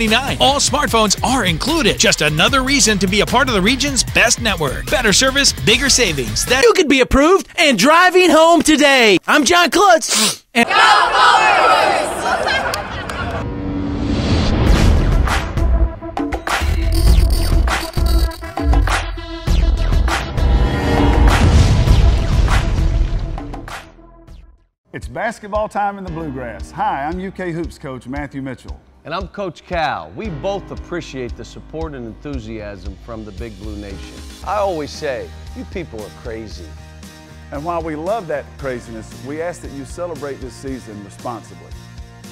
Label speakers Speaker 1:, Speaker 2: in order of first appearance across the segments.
Speaker 1: $74.99. All smartphones are included. Just another reason to be a part of the region's best network. Better service, bigger savings.
Speaker 2: You could be approved and driving home today. I'm John Klutz. And
Speaker 3: Go Forward!
Speaker 4: It's basketball time in the Bluegrass. Hi, I'm UK Hoops coach Matthew Mitchell.
Speaker 5: And I'm Coach Cal. We both appreciate the support and enthusiasm from the Big Blue Nation. I always say, you people are crazy.
Speaker 4: And while we love that craziness, we ask that you celebrate this season responsibly.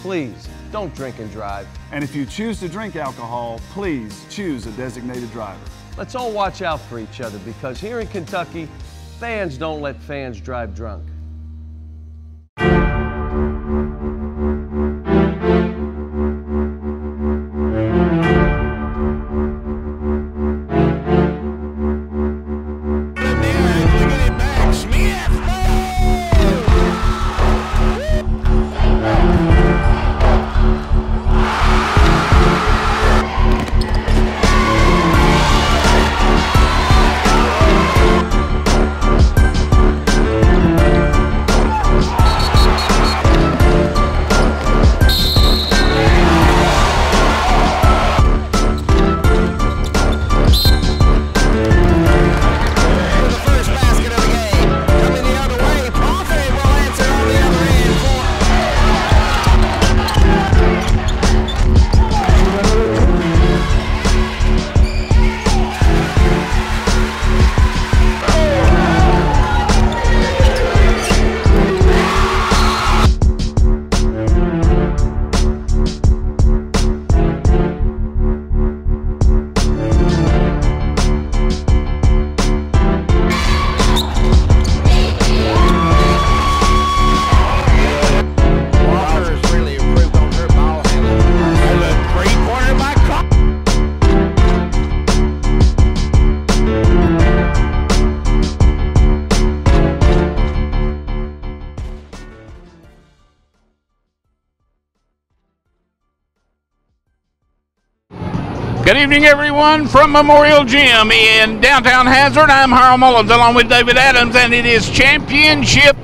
Speaker 5: Please, don't drink and drive.
Speaker 4: And if you choose to drink alcohol, please choose a designated driver.
Speaker 5: Let's all watch out for each other because here in Kentucky, fans don't let fans drive drunk.
Speaker 6: Good evening, everyone, from Memorial Gym in downtown Hazard. I'm Harold Mullins along with David Adams, and it is championship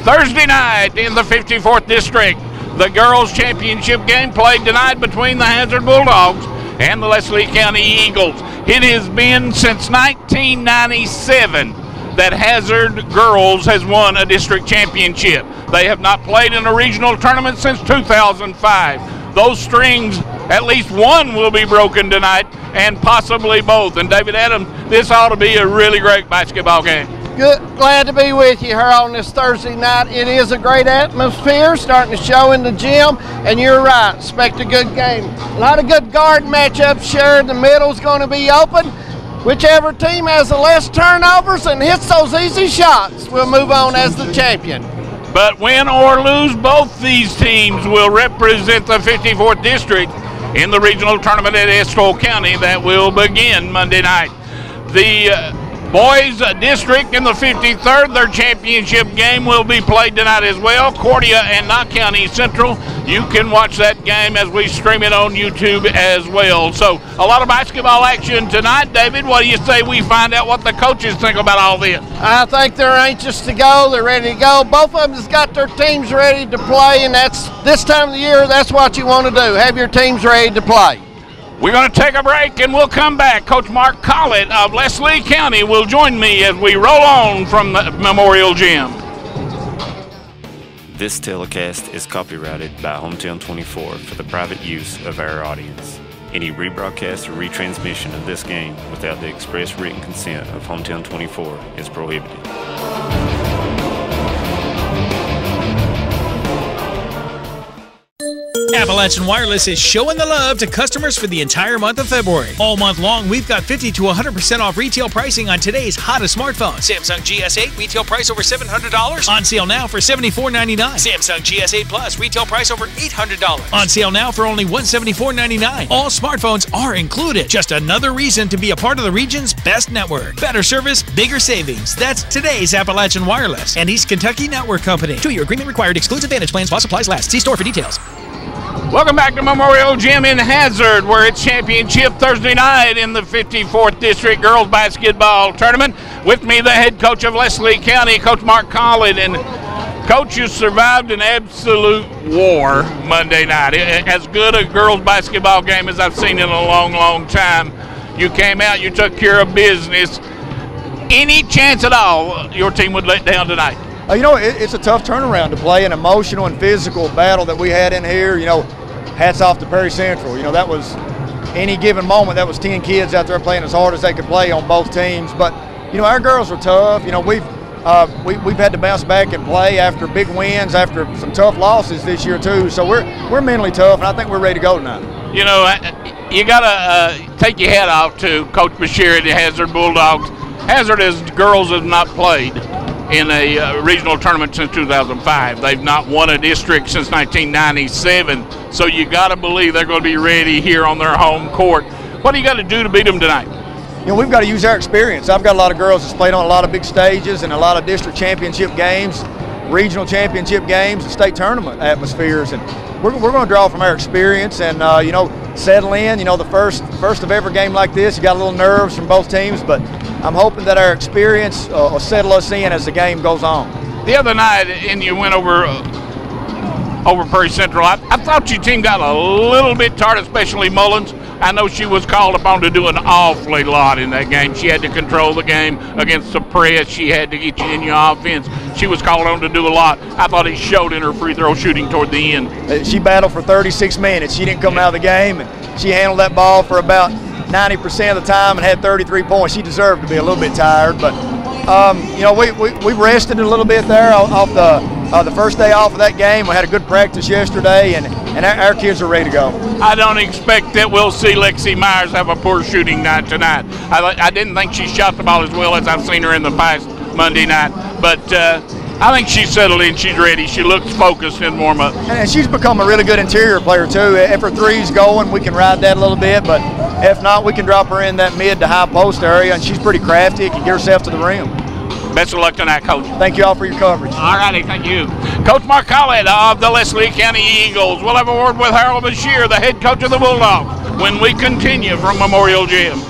Speaker 6: Thursday night in the 54th District. The girls' championship game played tonight between the Hazard Bulldogs and the Leslie County Eagles. It has been since 1997 that Hazard Girls has won a district championship. They have not played in a regional tournament since 2005. Those strings, at least one will be broken tonight, and possibly both. And David Adams, this ought to be a really great basketball game.
Speaker 7: Good, glad to be with you here on this Thursday night. It is a great atmosphere starting to show in the gym, and you're right, expect a good game. A lot of good guard matchups, sure. The middle's going to be open. Whichever team has the less turnovers and hits those easy shots will move on as the champion.
Speaker 6: But win or lose, both these teams will represent the 54th District in the regional tournament at Estill County that will begin Monday night. The boys district in the 53rd, their championship game will be played tonight as well. Cordia and Knott County Central. You can watch that game as we stream it on YouTube as well. So a lot of basketball action tonight. David, what do you say we find out what the coaches think about all this?
Speaker 7: I think they're anxious to go. They're ready to go. Both of them has got their teams ready to play, and that's this time of the year, that's what you want to do. Have your teams ready to play.
Speaker 6: We're going to take a break and we'll come back. Coach Mark Collett of Leslie County will join me as we roll on from the Memorial Gym.
Speaker 8: This telecast is copyrighted by Hometown 24 for the private use of our audience. Any rebroadcast or retransmission of this game without the express written consent of Hometown 24 is prohibited.
Speaker 1: Appalachian Wireless is showing the love to customers for the entire month of February. All month long, we've got 50 to 100% off retail pricing on today's hottest smartphone. Samsung GS8 retail price over $700. On sale now for $74.99. Samsung GS8 Plus retail price over $800. On sale now for only $174.99. All smartphones are included. Just another reason to be a part of the region's best network. Better service, bigger savings. That's today's Appalachian Wireless and East Kentucky Network Company. 2-year agreement required. Excludes Advantage plans while supplies last. See store for details.
Speaker 6: Welcome back to Memorial Gym in Hazard, where it's championship Thursday night in the 54th District Girls Basketball Tournament. With me, the head coach of Leslie County, Coach Mark Collin. And Coach, you survived an absolute war Monday night. As good a girls basketball game as I've seen in a long, long time. You came out, you took care of business. Any chance at all your team would let down tonight?
Speaker 9: It's a tough turnaround to play an emotional and physical battle that we had in here. Hats off to Perry Central. That was any given moment. That was 10 kids out there playing as hard as they could play on both teams. But our girls are tough. We've had to bounce back and play after big wins, after some tough losses this year too. So we're mentally tough, and I think we're ready to go tonight.
Speaker 6: You gotta take your hat off to Coach Bashir and the Hazard Bulldogs. Hazard as girls have not played in a regional tournament since 2005. They've not won a district since 1997. So you got to believe they're going to be ready here on their home court. What do you got to do to beat them tonight?
Speaker 9: We've got to use our experience. I've got a lot of girls that's played on a lot of big stages and a lot of district championship games, regional championship games, and state tournament atmospheres. And we're going to draw from our experience and, settle in. The first of every game like this, you got a little nerves from both teams, but I'm hoping that our experience will settle us in as the game goes on.
Speaker 6: The other night, and you went over Perry Central, I thought your team got a little bit tired, especially Mullins. I know she was called upon to do an awfully lot in that game. She had to control the game against the press. She had to get you in your offense. She was called on to do a lot. I thought it showed in her free throw shooting toward the end.
Speaker 9: She battled for 36 minutes. She didn't come out of the game, and she handled that ball for about 90% of the time and had 33 points. She deserved to be a little bit tired, but we rested a little bit there off the first day off of that game. We had a good practice yesterday, and our kids are ready to go.
Speaker 6: I don't expect that we'll see Lexi Myers have a poor shooting night tonight. I didn't think she shot the ball as well as I've seen her in the past Monday night, but I think she's settled in. She's ready. She looks focused in warm-up.
Speaker 9: And she's become a really good interior player, too. If her three's going, we can ride that a little bit, but if not, we can drop her in that mid to high post area, and she's pretty crafty, can get herself to the rim.
Speaker 6: Best of luck tonight, Coach.
Speaker 9: Thank you all for your coverage.
Speaker 6: All righty, thank you. Coach Mark Collin of the Leslie County Eagles. We'll have a word with Harold Bashir, the head coach of the Bulldogs, when we continue from Memorial Gym.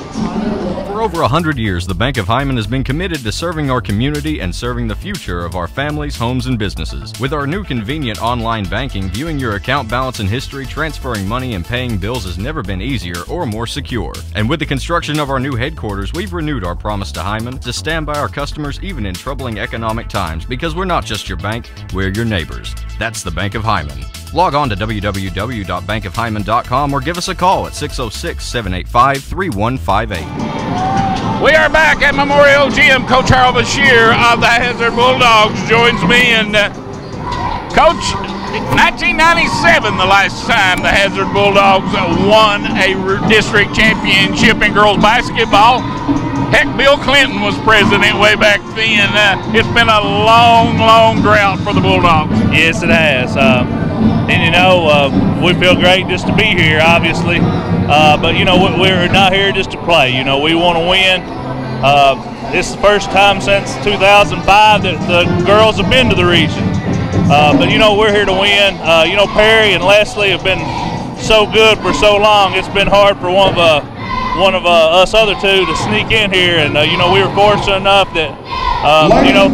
Speaker 10: For over 100 years, the Bank of Hyman has been committed to serving our community and serving the future of our families, homes, and businesses. With our new convenient online banking, viewing your account balance and history, transferring money, and paying bills has never been easier or more secure. And with the construction of our new headquarters, we've renewed our promise to Hyman to stand by our customers even in troubling economic times, because we're not just your bank, we're your neighbors. That's the Bank of Hyman. Log on to www.bankofhyman.com or give us a call at 606-785-3158.
Speaker 6: We are back at Memorial Gym. Coach Harold Bashir of the Hazard Bulldogs joins me. And Coach, 1997, the last time the Hazard Bulldogs won a district championship in girls basketball. Heck, Bill Clinton was president way back then. It's been a long, long drought for the Bulldogs.
Speaker 11: Yes, it has. We feel great just to be here, obviously. But, we're not here just to play. We want to win. This is the first time since 2005 that the girls have been to the region. But, we're here to win. Perry and Leslie have been so good for so long. It's been hard for one of us other two to sneak in here. And, we were fortunate enough that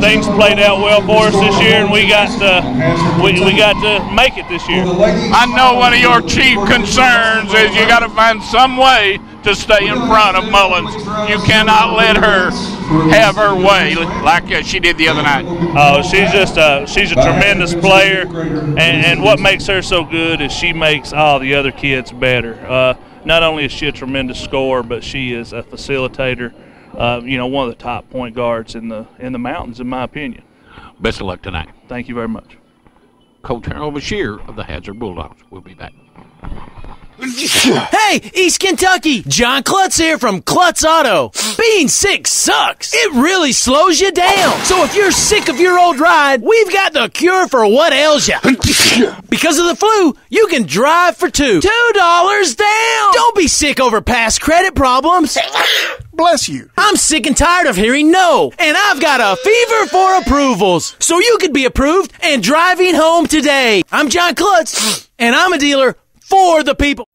Speaker 11: things played out well for us this year, and we got to make it this year.
Speaker 6: I know one of your chief concerns is you got to find some way to stay in front of Mullins. You cannot let her have her way like she did the other night.
Speaker 11: Oh, she's a tremendous player, and what makes her so good is she makes all the other kids better. Not only is she a tremendous scorer, but she is a facilitator. One of the top point guards in the mountains, in my opinion.
Speaker 6: Best of luck tonight.
Speaker 11: Thank you very much.
Speaker 6: Coach Harold Bashir of the Hazard Bulldogs. We'll be back.
Speaker 2: Hey, East Kentucky! John Klutz here from Klutz Auto. Being sick sucks. It really slows you down. So if you're sick of your old ride, we've got the cure for what ails you. Because of the flu, you can drive for $2 down. Don't be sick over past credit problems.
Speaker 12: Bless you.
Speaker 2: I'm sick and tired of hearing no, and I've got a fever for approvals. So you could be approved and driving home today. I'm John Klutz, and I'm a dealer for the people.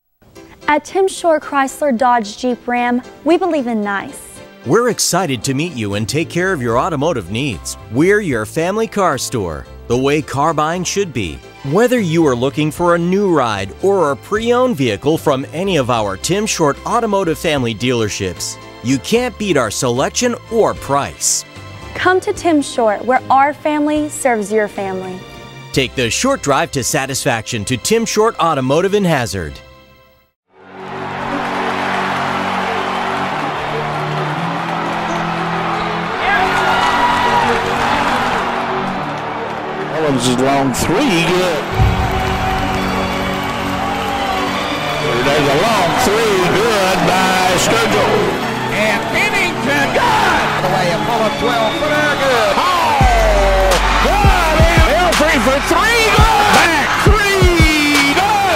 Speaker 12: At Tim Short Chrysler Dodge Jeep Ram, we believe in nice.
Speaker 13: We're excited to meet you and take care of your automotive needs. We're your family car store, the way car buying should be. Whether you are looking for a new ride or a pre-owned vehicle from any of our Tim Short Automotive family dealerships, you can't beat our selection or price.
Speaker 12: Come to Tim Short, where our family serves your family.
Speaker 13: Take the short drive to satisfaction to Tim Short Automotive in Hazard.
Speaker 6: This is long three, good. There's a long three, good by Sturgill. And Pennington, good. The way a pull up 12-footer, good. Oh, good. And Elfrey for three, good. Back three, good.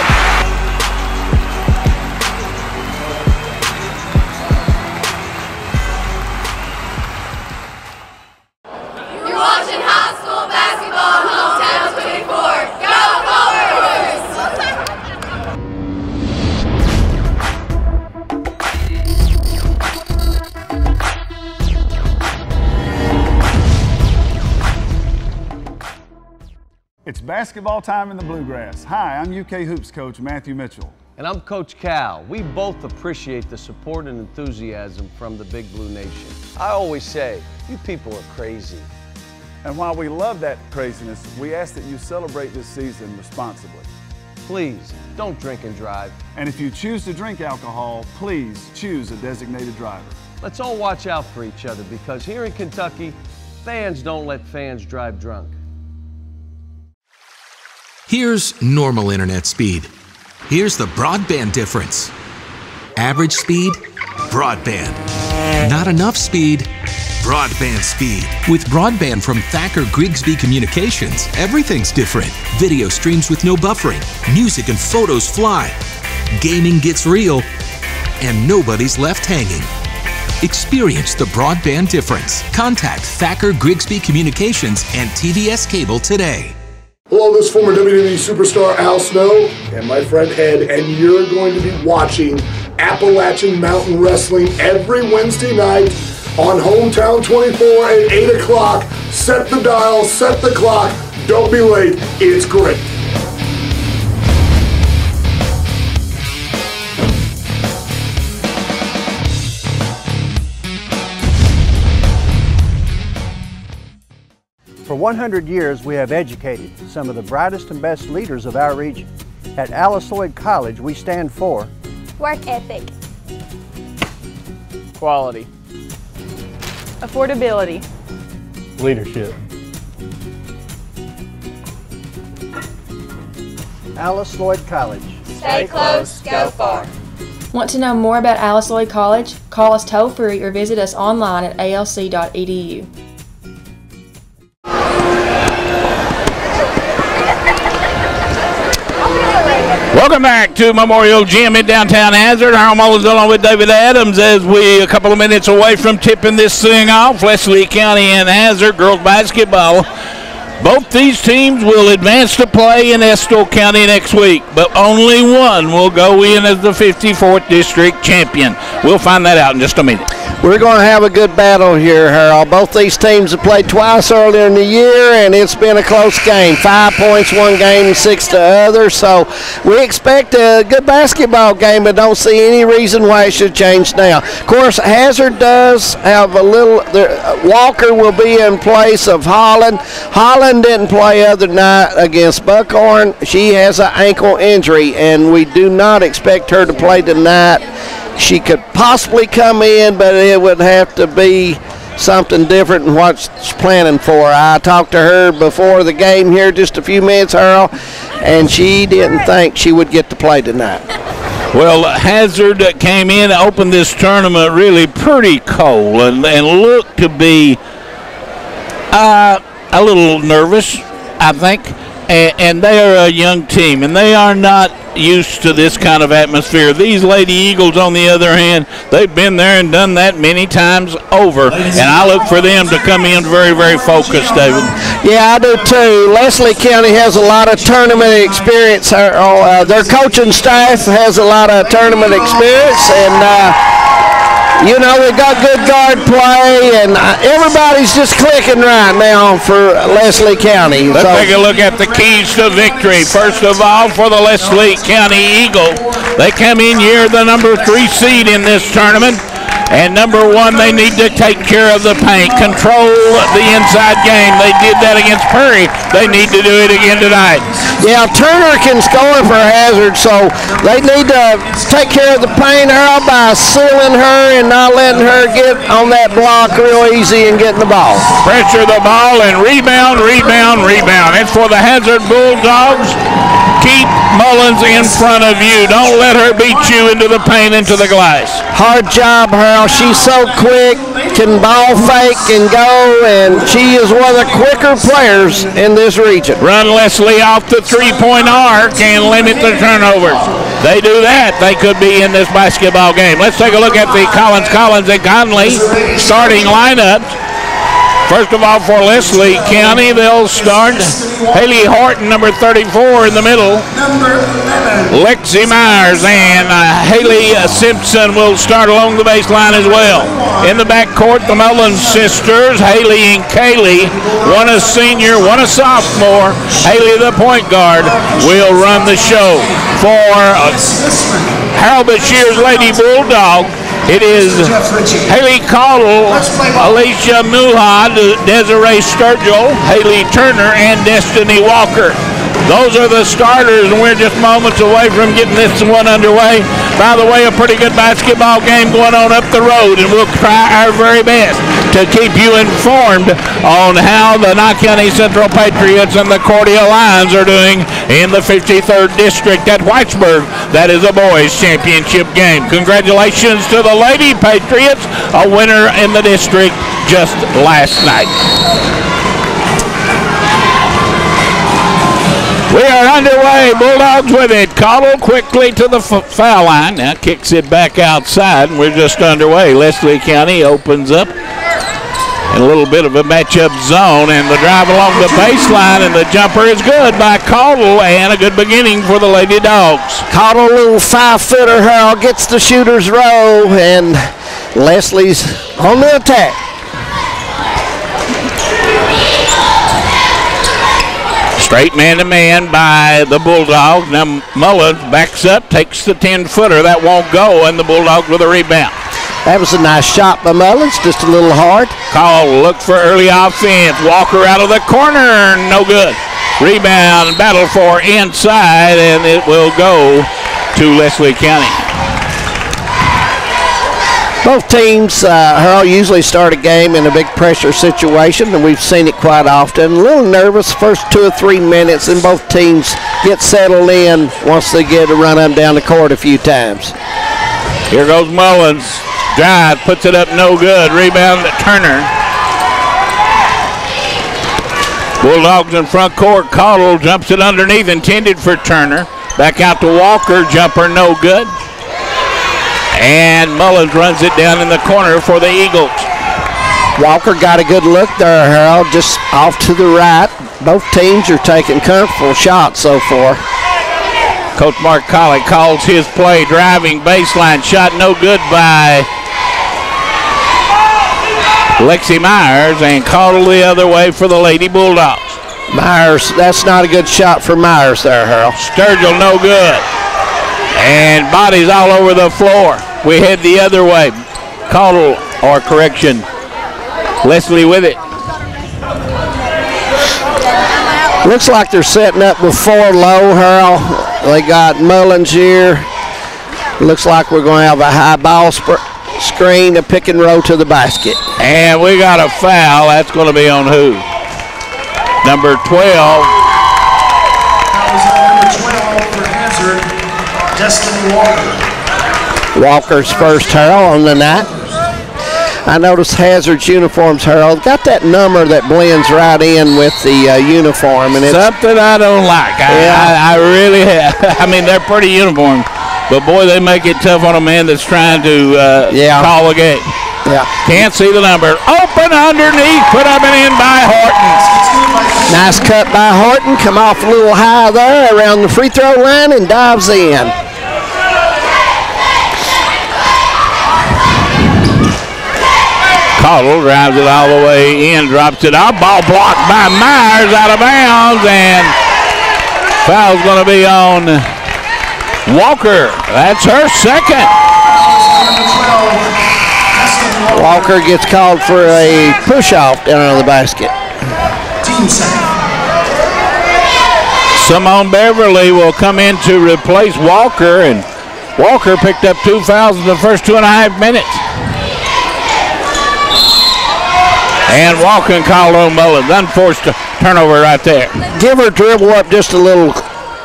Speaker 3: You're watching high school basketball.
Speaker 4: It's basketball time in the Bluegrass. Hi, I'm UK Hoops coach Matthew Mitchell.
Speaker 5: And I'm Coach Cal. We both appreciate the support and enthusiasm from the Big Blue Nation. I always say, you people are crazy.
Speaker 4: And while we love that craziness, we ask that you celebrate this season responsibly.
Speaker 5: Please, don't drink and drive.
Speaker 4: And if you choose to drink alcohol, please choose a designated driver.
Speaker 5: Let's all watch out for each other, because here in Kentucky, fans don't let fans drive drunk.
Speaker 14: Here's normal internet speed. Here's the broadband difference. Average speed, broadband. Not enough speed, broadband speed. With broadband from Thacker Grigsby Communications, everything's different. Video streams with no buffering, music and photos fly, gaming gets real, and nobody's left hanging. Experience the broadband difference. Contact Thacker Grigsby Communications and TVS Cable today.
Speaker 15: Hello, this is former WWE superstar Al Snow and my friend Ed, and you're going to be watching Appalachian Mountain Wrestling every Wednesday night on Hometown 24 at 8 o'clock. Set the dial, set the clock, don't be late, it's great.
Speaker 16: For 100 years, we have educated some of the brightest and best leaders of our region. At Alice Lloyd College, we stand for
Speaker 17: work ethic,
Speaker 18: quality,
Speaker 17: affordability,
Speaker 16: leadership. Alice Lloyd College.
Speaker 17: Stay close, go far. Want to know more about Alice Lloyd College? Call us toll-free or visit us online at alc.edu.
Speaker 6: Welcome back to Memorial Gym in downtown Hazard. Harold Mullins along with David Adams as we a couple of minutes away from tipping this thing off. Wesley County and Hazard girls basketball. Both these teams will advance to play in Estill County next week, but only one will go in as the 54th district champion. We'll find that out in just a minute.
Speaker 7: We're going to have a good battle here, Harold. Both these teams have played twice earlier in the year, and it's been a close game. 5 points one game and 6 to others. So we expect a good basketball game, but don't see any reason why it should change now. Of course, Hazard does have a little. Walker will be in place of Holland. Holland didn't play other night against Buckhorn. She has an ankle injury, and we do not expect her to play tonight. She could possibly come in, but it would have to be something different than what she's planning for. I talked to her before the game here just a few minutes, Earl, and she didn't think she would get to play tonight.
Speaker 6: Well, Hazard came in, opened this tournament really pretty cold, and looked to be a little nervous, I think. and they are a young team, and they are not used to this kind of atmosphere. These Lady Eagles, on the other hand, they've been there and done that many times over, and I look for them to come in very, very focused, David.
Speaker 7: Yeah, I do too. Leslie County has a lot of tournament experience. Their coaching staff has a lot of tournament experience, and you know, we got good guard play, and everybody's just clicking right now for Leslie County.
Speaker 6: Let's take a look at the keys to victory. First of all, for the Leslie County Eagle, they come in here the number 3 seed in this tournament. And number 1, they need to take care of the paint, control the inside game. They did that against Perry. They need to do it again tonight.
Speaker 7: Yeah, Turner can score for Hazard, so they need to take care of the paint by sealing her and not letting her get on that block real easy and getting the ball.
Speaker 6: Pressure the ball and rebound, rebound, rebound. It's for the Hazard Bulldogs. Keep Mullins in front of you. Don't let her beat you into the paint, into the glass.
Speaker 7: Hard job, Harold. She's so quick, can ball fake and go, and she is one of the quicker players in this region.
Speaker 6: Run Leslie off the three-point arc and limit the turnovers. They do that, they could be in this basketball game. Let's take a look at the Collins and Conley starting lineups. First of all, for Leslie County, they'll start Haley Horton, number 34, in the middle. Lexi Myers and Haley Simpson will start along the baseline as well. In the backcourt, the Mullins sisters, Haley and Kaylee, one a senior, one a sophomore. Haley, the point guard, will run the show. For Harold Bashir's Lady Bulldog, it is Haley Caudle, Alicia Muhad, Desiree Sturgill, Haley Turner, and Destiny Walker. Those are the starters, and we're just moments away from getting this one underway. By the way, a pretty good basketball game going on up the road, and we'll try our very best to keep you informed on how the Nye County Central Patriots and the Cordia Lions are doing in the 53rd District at Whitesburg. That is a boys' championship game. Congratulations to the Lady Patriots, a winner in the district just last night. We are underway. Bulldogs with it. Caudle quickly to the foul line. Now kicks it back outside, and we're just underway. Leslie County opens up in a little bit of a matchup zone, and the drive along the baseline, and the jumper is good by Caudle, and a good beginning for the Lady Dogs.
Speaker 7: Caudle, little 5-footer, Harold, gets the shooter's row, and Leslie's on the attack.
Speaker 6: Straight man-to-man by the Bulldogs. Now Mullins backs up, takes the 10-footer. That won't go, and the Bulldogs with a rebound.
Speaker 7: That was a nice shot by Mullins, just a little hard.
Speaker 6: Call, look for early offense. Walker out of the corner, no good. Rebound, battle for inside, and it will go to Leslie County.
Speaker 7: Both teams, Harold, usually start a game in a big pressure situation, and we've seen it quite often. A little nervous first 2 or 3 minutes, and both teams get settled in once they get to run them down the court a few times.
Speaker 6: Here goes Mullins. Drive, puts it up, no good. Rebound to Turner. Bulldogs in front court. Caudle jumps it underneath, intended for Turner. Back out to Walker, jumper no good. And Mullins runs it down in the corner for the Eagles.
Speaker 7: Walker got a good look there, Harold, just off to the right. Both teams are taking comfortable shots so far.
Speaker 6: Coach Mark Colley calls his play, driving baseline shot, no good by Lexi Myers, and Caudle the other way for the Lady Bulldogs.
Speaker 7: Myers, that's not a good shot for Myers there, Harold.
Speaker 6: Sturgill, no good. And bodies all over the floor. We head the other way. Caudle, or correction, Leslie with it.
Speaker 7: Looks like they're setting up before low, Harold. They got Mullins here. Looks like we're going to have a high ball screen, a pick and roll to the basket.
Speaker 6: And we got a foul. That's going to be on who? Number 12.
Speaker 18: That was number 12 for Hazard, Destiny Walker.
Speaker 7: Walker's first, Harold, on the night. I noticed Hazard's uniforms, Harold, got that number that blends right in with the uniform, and it's
Speaker 6: something I don't like. I really have. I mean, they're pretty uniform, but boy, they make it tough on a man that's trying to call a game.
Speaker 7: Yeah.
Speaker 6: Can't see the number. Open underneath, put up and in by Horton.
Speaker 7: Nice cut by Horton. Come off a little high there around the free throw line and dives in.
Speaker 6: Caudill drives it all the way in, drops it up. Ball blocked by Myers, out of bounds, and foul's going to be on Walker. That's her second.
Speaker 7: Walker gets called for a push-off down on the basket.
Speaker 6: Simone Beverly will come in to replace Walker, and Walker picked up 2 fouls in the first 2.5 minutes. And Walker called on Mullins. Unforced turnover right there.
Speaker 7: Give her dribble up just a little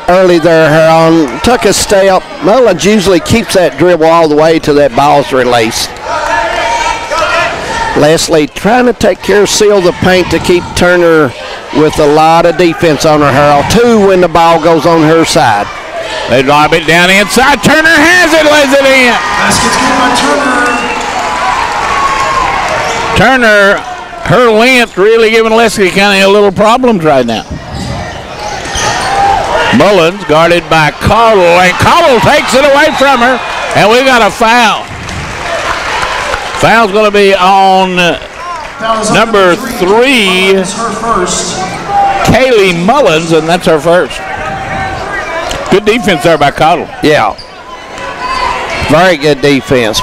Speaker 7: early there, Harold. Took a step. Mullins usually keeps that dribble all the way till that ball's released. Leslie trying to take care of seal the paint to keep Turner with a lot of defense on her, Harold. 2 when the ball goes on her side.
Speaker 6: They lob it down inside. Turner has it, lays it in.
Speaker 18: Basket's good by
Speaker 6: Turner,
Speaker 18: Turner.
Speaker 6: her length really giving Leslie County a little problems right now. Mullins guarded by Caudill, and Caudill takes it away from her, and we got a foul. Foul's going to be on number 3, Kaylee Mullins, and that's her first. Good defense there by Caudill.
Speaker 7: Yeah. Very good defense.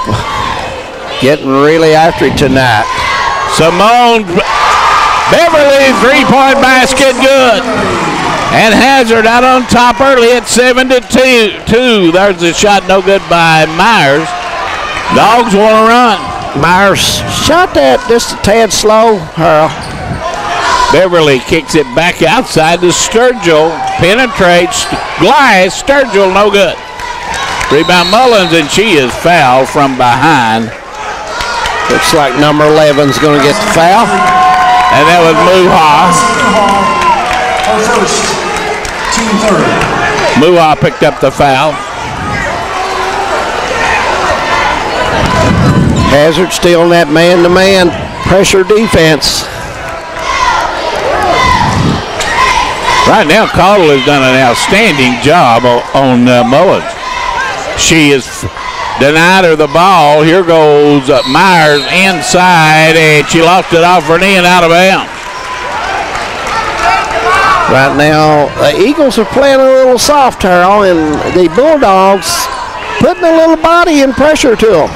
Speaker 7: Getting really after it tonight.
Speaker 6: Simone Beverly, 3-point basket, good. And Hazard out on top early at 7-2. There's the shot, no good by Myers. Dogs want to run.
Speaker 7: Myers shot that just a tad slow, Harold.
Speaker 6: Beverly kicks it back outside to Sturgill. Penetrates, glides, Sturgill, no good. Rebound Mullins, and she is fouled from behind.
Speaker 7: Looks like number 11's going to get the foul.
Speaker 6: And that was Muha.
Speaker 18: Her first, team third.
Speaker 6: Muha picked up the foul.
Speaker 7: Hazard still in that man-to-man pressure defense.
Speaker 6: Right now, Caudill has done an outstanding job on Mullins. She is denied her the ball. Here goes Myers inside, and she lost it off her knee and out of bounds.
Speaker 7: Right now, the Eagles are playing a little soft, Harold, and the Bulldogs putting a little body and pressure to them.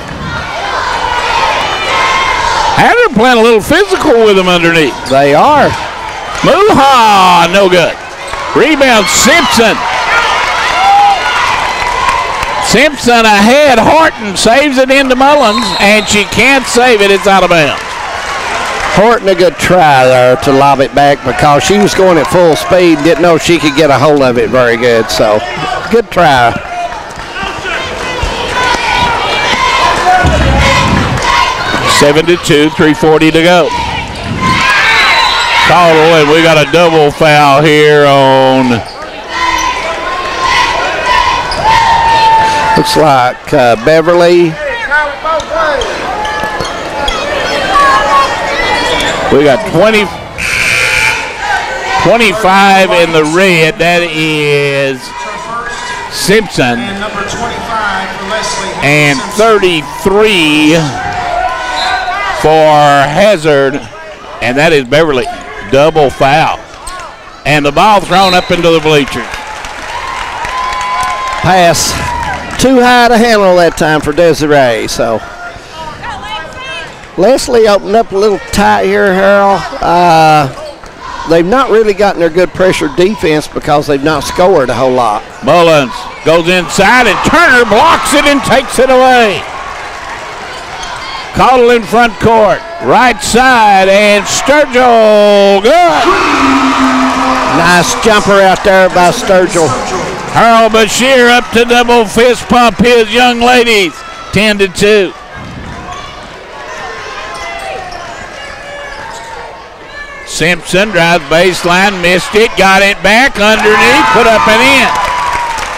Speaker 6: They're playing a little physical with them underneath.
Speaker 7: They are.
Speaker 6: Muha, no good. Rebound, Simpson. Simpson ahead. Horton saves it into Mullins, and she can't save it. It's out of bounds.
Speaker 7: Horton a good try there to lob it back because she was going at full speed. Didn't know she could get a hold of it very good. So, good try.
Speaker 6: Seven to 2, 3:40 to go. Caudill, and we got a double foul here on.
Speaker 7: Looks like Beverly.
Speaker 6: We got 25 in the red. That is Simpson.
Speaker 18: And number 25 for Leslie.
Speaker 6: And 33 for Hazard. And that is Beverly. Double foul. And the ball thrown up into the bleachers.
Speaker 7: Pass too high to handle that time for Desiree. So Leslie opened up a little tight here, Harold. They've not really gotten their good pressure defense because they've not scored a whole lot.
Speaker 6: Mullins goes inside, and Turner blocks it and takes it away. Caudill in front court, right side, and Sturgill, good.
Speaker 7: Nice jumper out there by Sturgill.
Speaker 6: Harold Bashir up to double fist pump his young ladies, 10 to 2. Simpson drives baseline, missed it, got it back underneath, put up and in.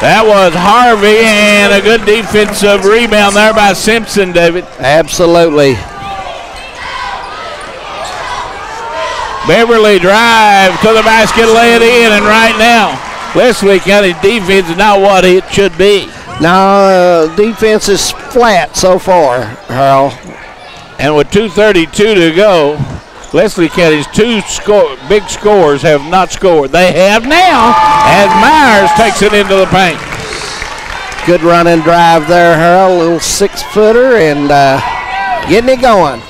Speaker 6: That was Harvey, and a good defensive rebound there by Simpson, David.
Speaker 7: Absolutely.
Speaker 6: Beverly drive to the basket, lay it in, and right now, Leslie County defense is not what it should be.
Speaker 7: No, defense is flat so far, Harold.
Speaker 6: And with 2:32 to go, Leslie County's two big scorers have not scored. They have now, as Myers takes it into the paint.
Speaker 7: Good running drive there, Harold. A little 6-footer and getting it going.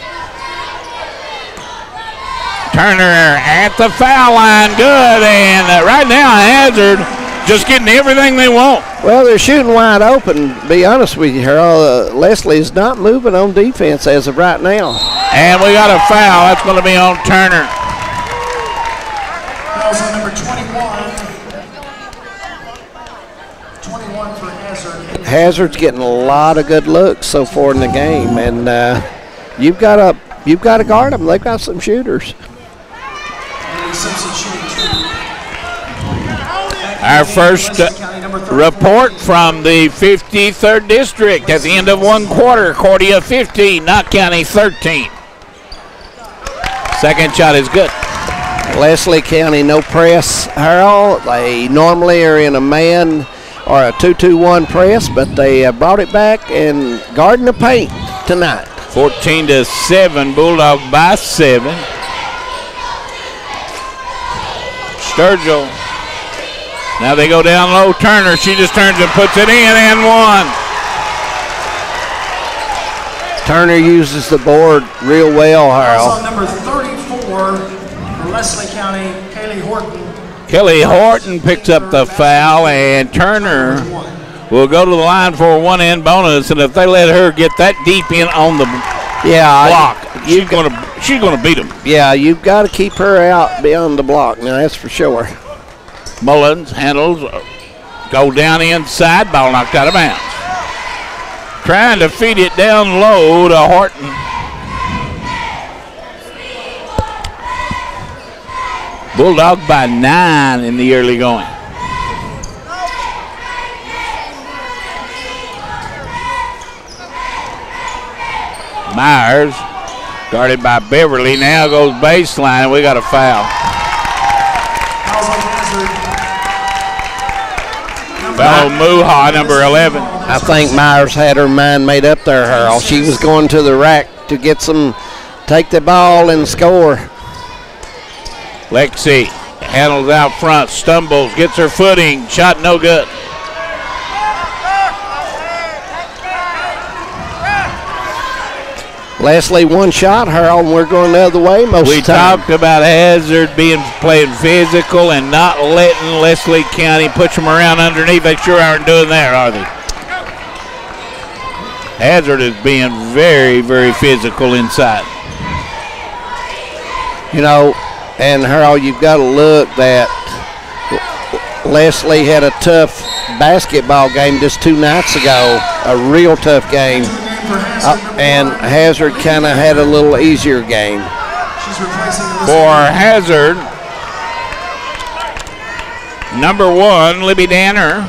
Speaker 6: Turner at the foul line, good. And right now, Hazard just getting everything they want.
Speaker 7: Well, they're shooting wide open, to be honest with you, Harold. Leslie's not moving on defense as of right now.
Speaker 6: And we got a foul. That's going to be on Turner.
Speaker 18: Foul's on number 21. 21 for Hazard.
Speaker 7: Hazard's getting a lot of good looks so far in the game, and you've got to guard them. They've got some shooters.
Speaker 18: Simpson shooting 2.
Speaker 6: Our first report from the 53rd District at the end of one quarter. Cordia 15, Knott County 13. Second shot is good.
Speaker 7: Leslie County no press, Harold. They normally are in a man or a 2-2-1 press, but they brought it back and guarding the paint tonight.
Speaker 6: 14-7, Bulldogs by 7. Sturgill. Now they go down low. Turner, she just turns and puts it in and one.
Speaker 7: Turner uses the board real well, Harold.
Speaker 18: On number 34 for Leslie County, Kaylee Horton.
Speaker 6: Kelly Horton picks up the foul, and Turner will go to the line for a one-in bonus. And if they let her get that deep in on the block, she's gonna beat them.
Speaker 7: Yeah, you've got to keep her out beyond the block. Now that's for sure.
Speaker 6: Mullins handles, go down inside, ball knocked out of bounds. Trying to feed it down low to Horton. Bulldogs by 9 in the early going. Myers, guarded by Beverly, now goes baseline, and we got a foul. Foul Muha, number 11.
Speaker 7: I think Myers had her mind made up there, Harold. She was going to the rack to get take the ball and score.
Speaker 6: Lexi handles out front, stumbles, gets her footing, shot no good.
Speaker 7: Leslie, one shot, Harold, and we're going the other way most of the time.
Speaker 6: We talked about Hazard playing physical and not letting Leslie County push them around underneath. They sure aren't doing that, are they? Hazard is being very, very physical inside.
Speaker 7: You know, and Harold, you've got to look that Leslie had a tough basketball game just 2 nights ago, a real tough game. And Hazard kind of had a little easier game.
Speaker 6: For Hazard, number 1, Libby Danner,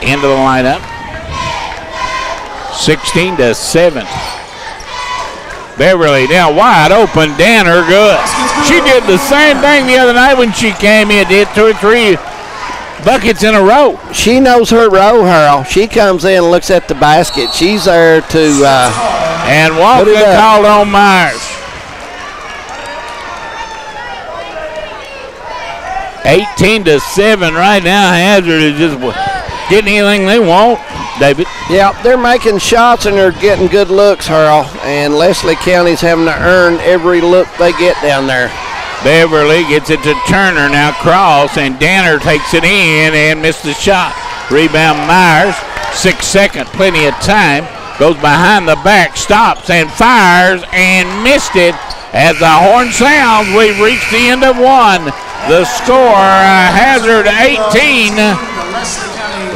Speaker 6: into the lineup. 16-7. Beverly now wide open. Danner good. She did the same thing the other night when she came in. Did 2 or 3 buckets in a row.
Speaker 7: She knows her row, Harold. She comes in and looks at the basket. She's there to
Speaker 6: and Walker called on Myers. 18-7 right now. Hazard is just getting anything they want, David.
Speaker 7: Yeah, they're making shots and they're getting good looks, Harold. And Leslie County's having to earn every look they get down there.
Speaker 6: Beverly gets it to Turner, now cross, and Danner takes it in and missed the shot. Rebound Myers, 6 seconds, plenty of time. Goes behind the back, stops and fires and missed it. As the horn sounds, we've reached the end of one. The score, Hazard 18,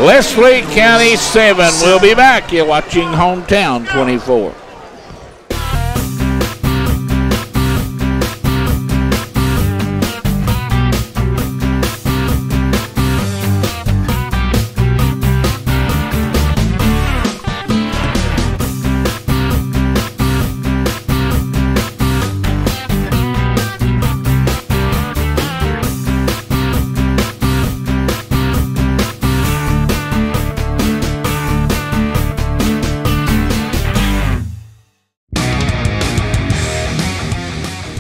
Speaker 6: Leslie County 7. We'll be back. You're watching Hometown 24.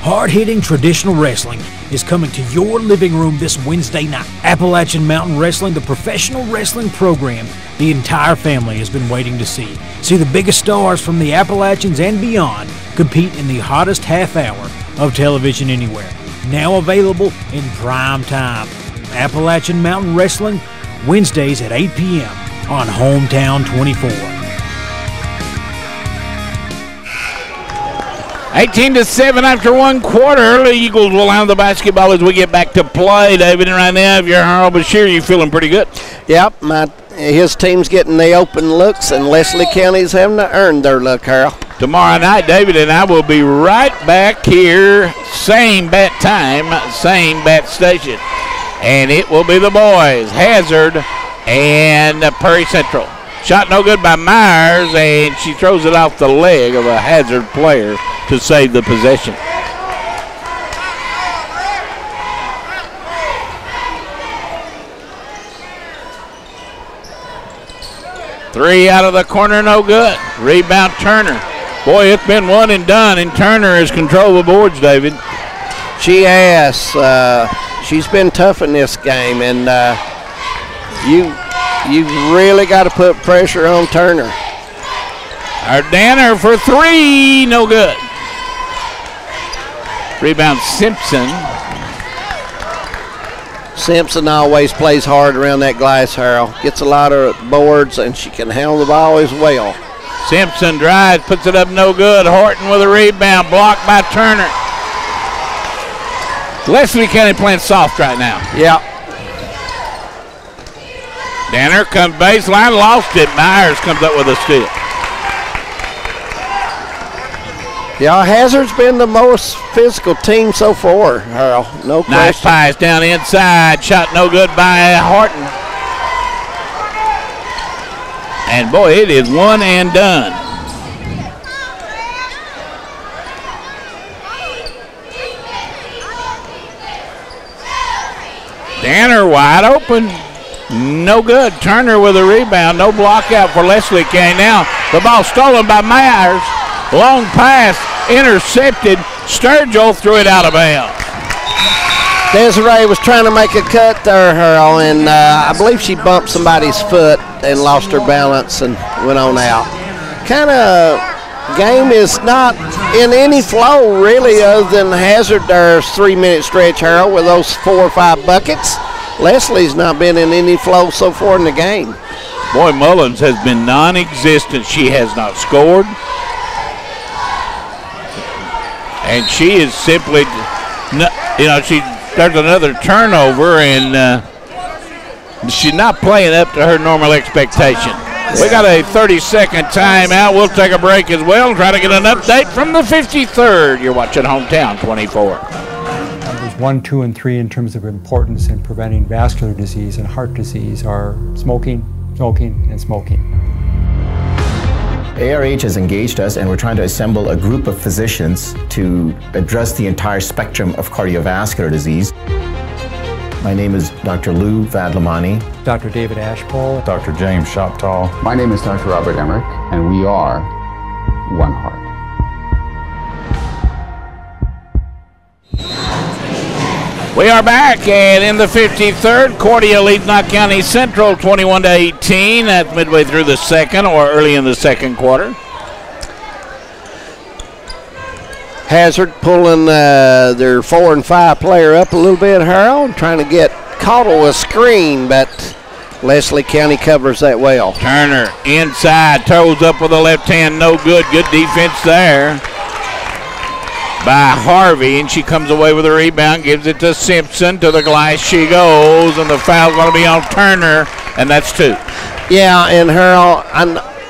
Speaker 19: Hard-hitting traditional wrestling is coming to your living room this Wednesday night. Appalachian Mountain Wrestling, the professional wrestling program the entire family has been waiting to see. See the biggest stars from the Appalachians and beyond compete in the hottest half hour of television anywhere. Now available in prime time. Appalachian Mountain Wrestling, Wednesdays at 8 p.m. on Hometown 24.
Speaker 6: 18-7 after 1 quarter. The Eagles will have the basketball as we get back to play, David. And right now, if you're Harold Bashir, you're feeling pretty good.
Speaker 7: Yep, his team's getting the open looks, and Leslie County's having to earn their look, Harold.
Speaker 6: Tomorrow night, David and I will be right back here, same bat time, same bat station. And it will be the boys, Hazard and Prairie Central. Shot no good by Myers, and she throws it off the leg of a Hazard player to save the possession. Three out of the corner, no good. Rebound Turner. Boy, it's been one and done, and Turner has control the boards, David.
Speaker 7: She has. She's been tough in this game, and you really got to put pressure on Turner.
Speaker 6: Danner for three, no good. Rebound Simpson.
Speaker 7: Simpson always plays hard around that glass, Harold. Gets a lot of boards, and she can handle the ball as well.
Speaker 6: Simpson drives, puts it up, no good. Horton with a rebound, blocked by Turner. Leslie County playing soft right now.
Speaker 7: Yeah.
Speaker 6: Danner comes baseline, lost it. Myers comes up with a steal.
Speaker 7: Yeah, Hazard's been the most physical team so far, Harold. No question.
Speaker 6: Nice pass down inside. Shot no good by Horton. And boy, it is one and done. Danner wide open. No good. Turner with a rebound. No block out for Leslie County. Now the ball stolen by Myers. Long pass intercepted. Sturgill threw it out of bounds.
Speaker 7: Desiree was trying to make a cut there, Harold, and I believe she bumped somebody's foot and lost her balance and went on out. Kind of game is not in any flow, really, other than Hazard there's 3-minute stretch, Harold, with those 4 or 5 buckets. Leslie's not been in any flow so far in the game.
Speaker 6: Boy, Mullins has been non-existent. She has not scored. And she is simply, there's another turnover, and she's not playing up to her normal expectation. We got a 30-second timeout. We'll take a break as well and try to get an update from the 53rd. You're watching Hometown 24.
Speaker 20: Numbers 1, 2, and 3 in terms of importance in preventing vascular disease and heart disease are smoking, smoking, and smoking.
Speaker 21: ARH has engaged us, and we're trying to assemble a group of physicians to address the entire spectrum of cardiovascular disease. My name is Dr. Lou Vadlamani.
Speaker 20: Dr. David Ashpole.
Speaker 22: Dr. James Shoptaw.
Speaker 23: My name is Dr. Robert Emmerich, and we are One Heart.
Speaker 6: We are back, and in the 53rd, Cordia leads Knott County Central 21-18. That's midway through the second or early in the second quarter.
Speaker 7: Hazard pulling their 4 and 5 player up a little bit, Harold, trying to get Caudle a screen, but Leslie County covers that well.
Speaker 6: Turner inside, toes up with the left hand, no good. Good defense there by Harvey, and she comes away with a rebound, gives it to Simpson. To the glass she goes, and the foul's going to be on Turner, and that's 2.
Speaker 7: Yeah, and Harold,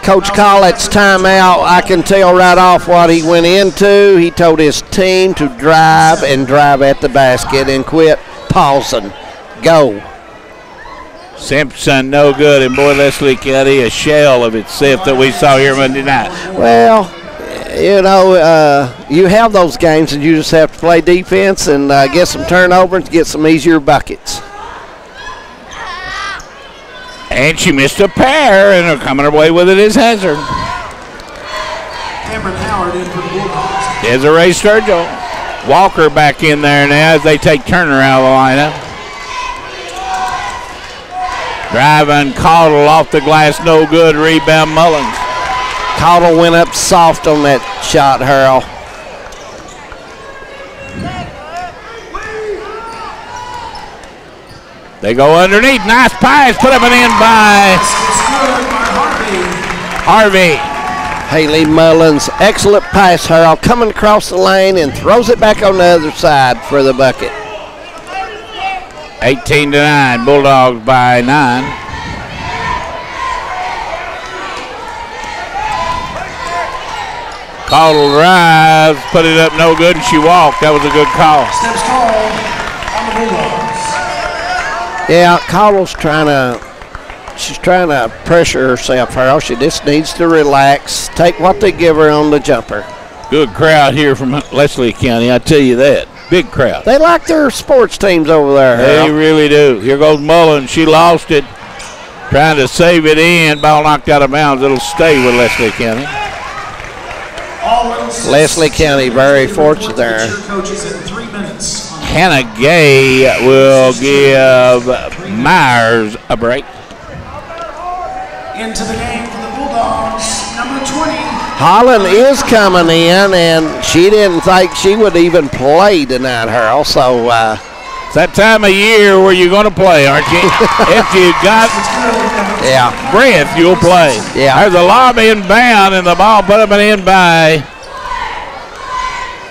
Speaker 7: Coach Collett's timeout, I can tell right off what he went into. He told his team to drive at the basket and quit pausing. Go.
Speaker 6: Simpson, no good, and boy, Leslie County, a shell of itself that we saw here Monday night.
Speaker 7: Well, you have those games, and you just have to play defense and get some turnovers, get some easier buckets.
Speaker 6: And she missed a pair, and coming away with it is Hazard.
Speaker 18: Cameron Howard in for the Bulldogs.
Speaker 6: Desiree Sturgill. Walker back in there now as they take Turner out of the lineup. Driving Caudle off the glass, no good. Rebound Mullins.
Speaker 7: Caudle went up soft on that shot, Harold.
Speaker 6: They go underneath. Nice pass. Put up and in by Harvey.
Speaker 7: Haley Mullins, excellent pass, Harold, coming across the lane and throws it back on the other side for the bucket.
Speaker 6: 18-9, Bulldogs by 9. Caudle drives, put it up, no good, and she walked. That was a good call.
Speaker 18: Steps called on the Bulldogs.
Speaker 7: Yeah, Caudle's she's trying to pressure herself, Harold. She just needs to relax, take what they give her on the jumper.
Speaker 6: Good crowd here from Leslie County, I tell you that. Big crowd.
Speaker 7: They like their sports teams over there, Harold.
Speaker 6: They really do. Here goes Mullen. She lost it. Trying to save it in. Ball knocked out of bounds. It'll stay with Leslie County.
Speaker 7: Leslie County very fortunate there.
Speaker 6: Hannah Gay will give Myers a break.
Speaker 18: Into the game for the Bulldogs, number 20.
Speaker 7: Holland is coming in, and she didn't think she would even play tonight, Harold. So
Speaker 6: it's that time of year where you're going to play, aren't you? If you got breath, you'll play.
Speaker 7: Yeah.
Speaker 6: There's a lob inbound, and the ball put up and in by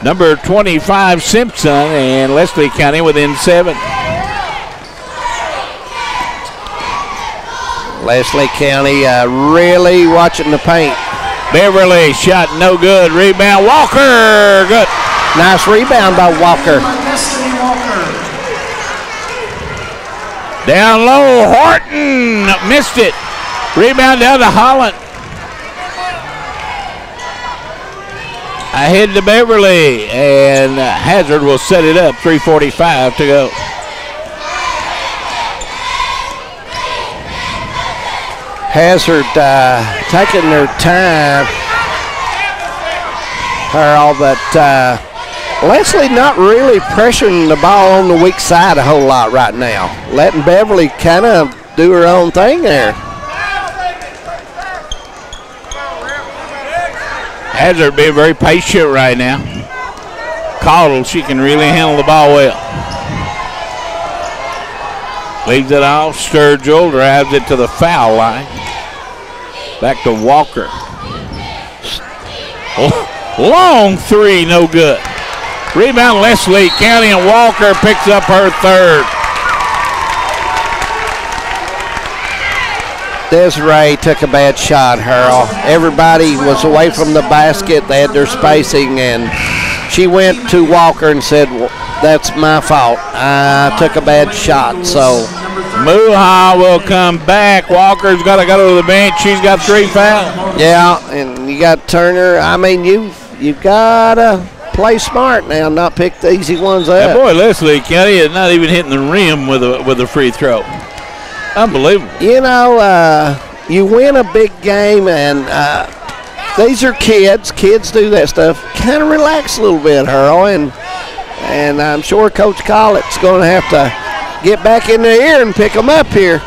Speaker 6: number 25 Simpson, and Leslie County within 7.
Speaker 7: Leslie County really watching the paint.
Speaker 6: Beverly shot no good. Rebound Walker. Good.
Speaker 7: Nice rebound by Walker.
Speaker 6: Down low. Horton missed it. Rebound down to Holland. Ahead to Beverly. And Hazard will set it up. 3:45 to go.
Speaker 7: Hazard taking their time, Harold, but Leslie not really pressuring the ball on the weak side a whole lot right now. Letting Beverly kind of do her own thing there.
Speaker 6: Hazard being very patient right now. Caudle, she can really handle the ball well. Leaves it off. Sturgill drives it to the foul line. Back to Walker. Long three, no good. Rebound Leslie County, and Walker picks up her third.
Speaker 7: Desiree took a bad shot, Harold. Everybody was away from the basket. They had their spacing, and she went to Walker and said, well, that's my fault. I took a bad shot. So
Speaker 6: Muha will come back. Walker's got to go to the bench. She's got 3 fouls.
Speaker 7: Yeah, and you got Turner. I mean, you've got to play smart now, not pick the easy ones up.
Speaker 6: That boy Leslie County is not even hitting the rim with a free throw. Unbelievable.
Speaker 7: You know, you win a big game, and these are kids. Kids do that stuff. Kind of relax a little bit, Harold, and I'm sure Coach Collett's going to have to get back in the air and pick them up here.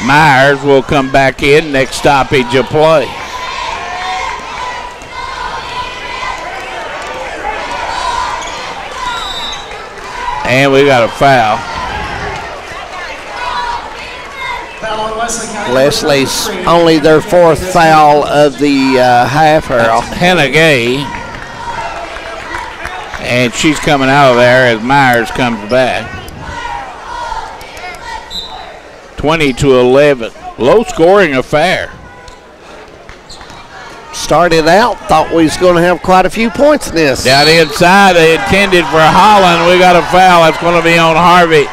Speaker 6: Myers will come back in. Next stoppage of play. And we got a foul.
Speaker 7: Leslie's only their 4th foul of the half, Harold.
Speaker 6: Hannah Gay. And she's coming out of there as Myers comes back. 20-11. Low scoring affair.
Speaker 7: Started out, thought we was going to have quite a few points in this.
Speaker 6: Down inside, they intended for Holland. We got a foul. That's going to be on Harvey.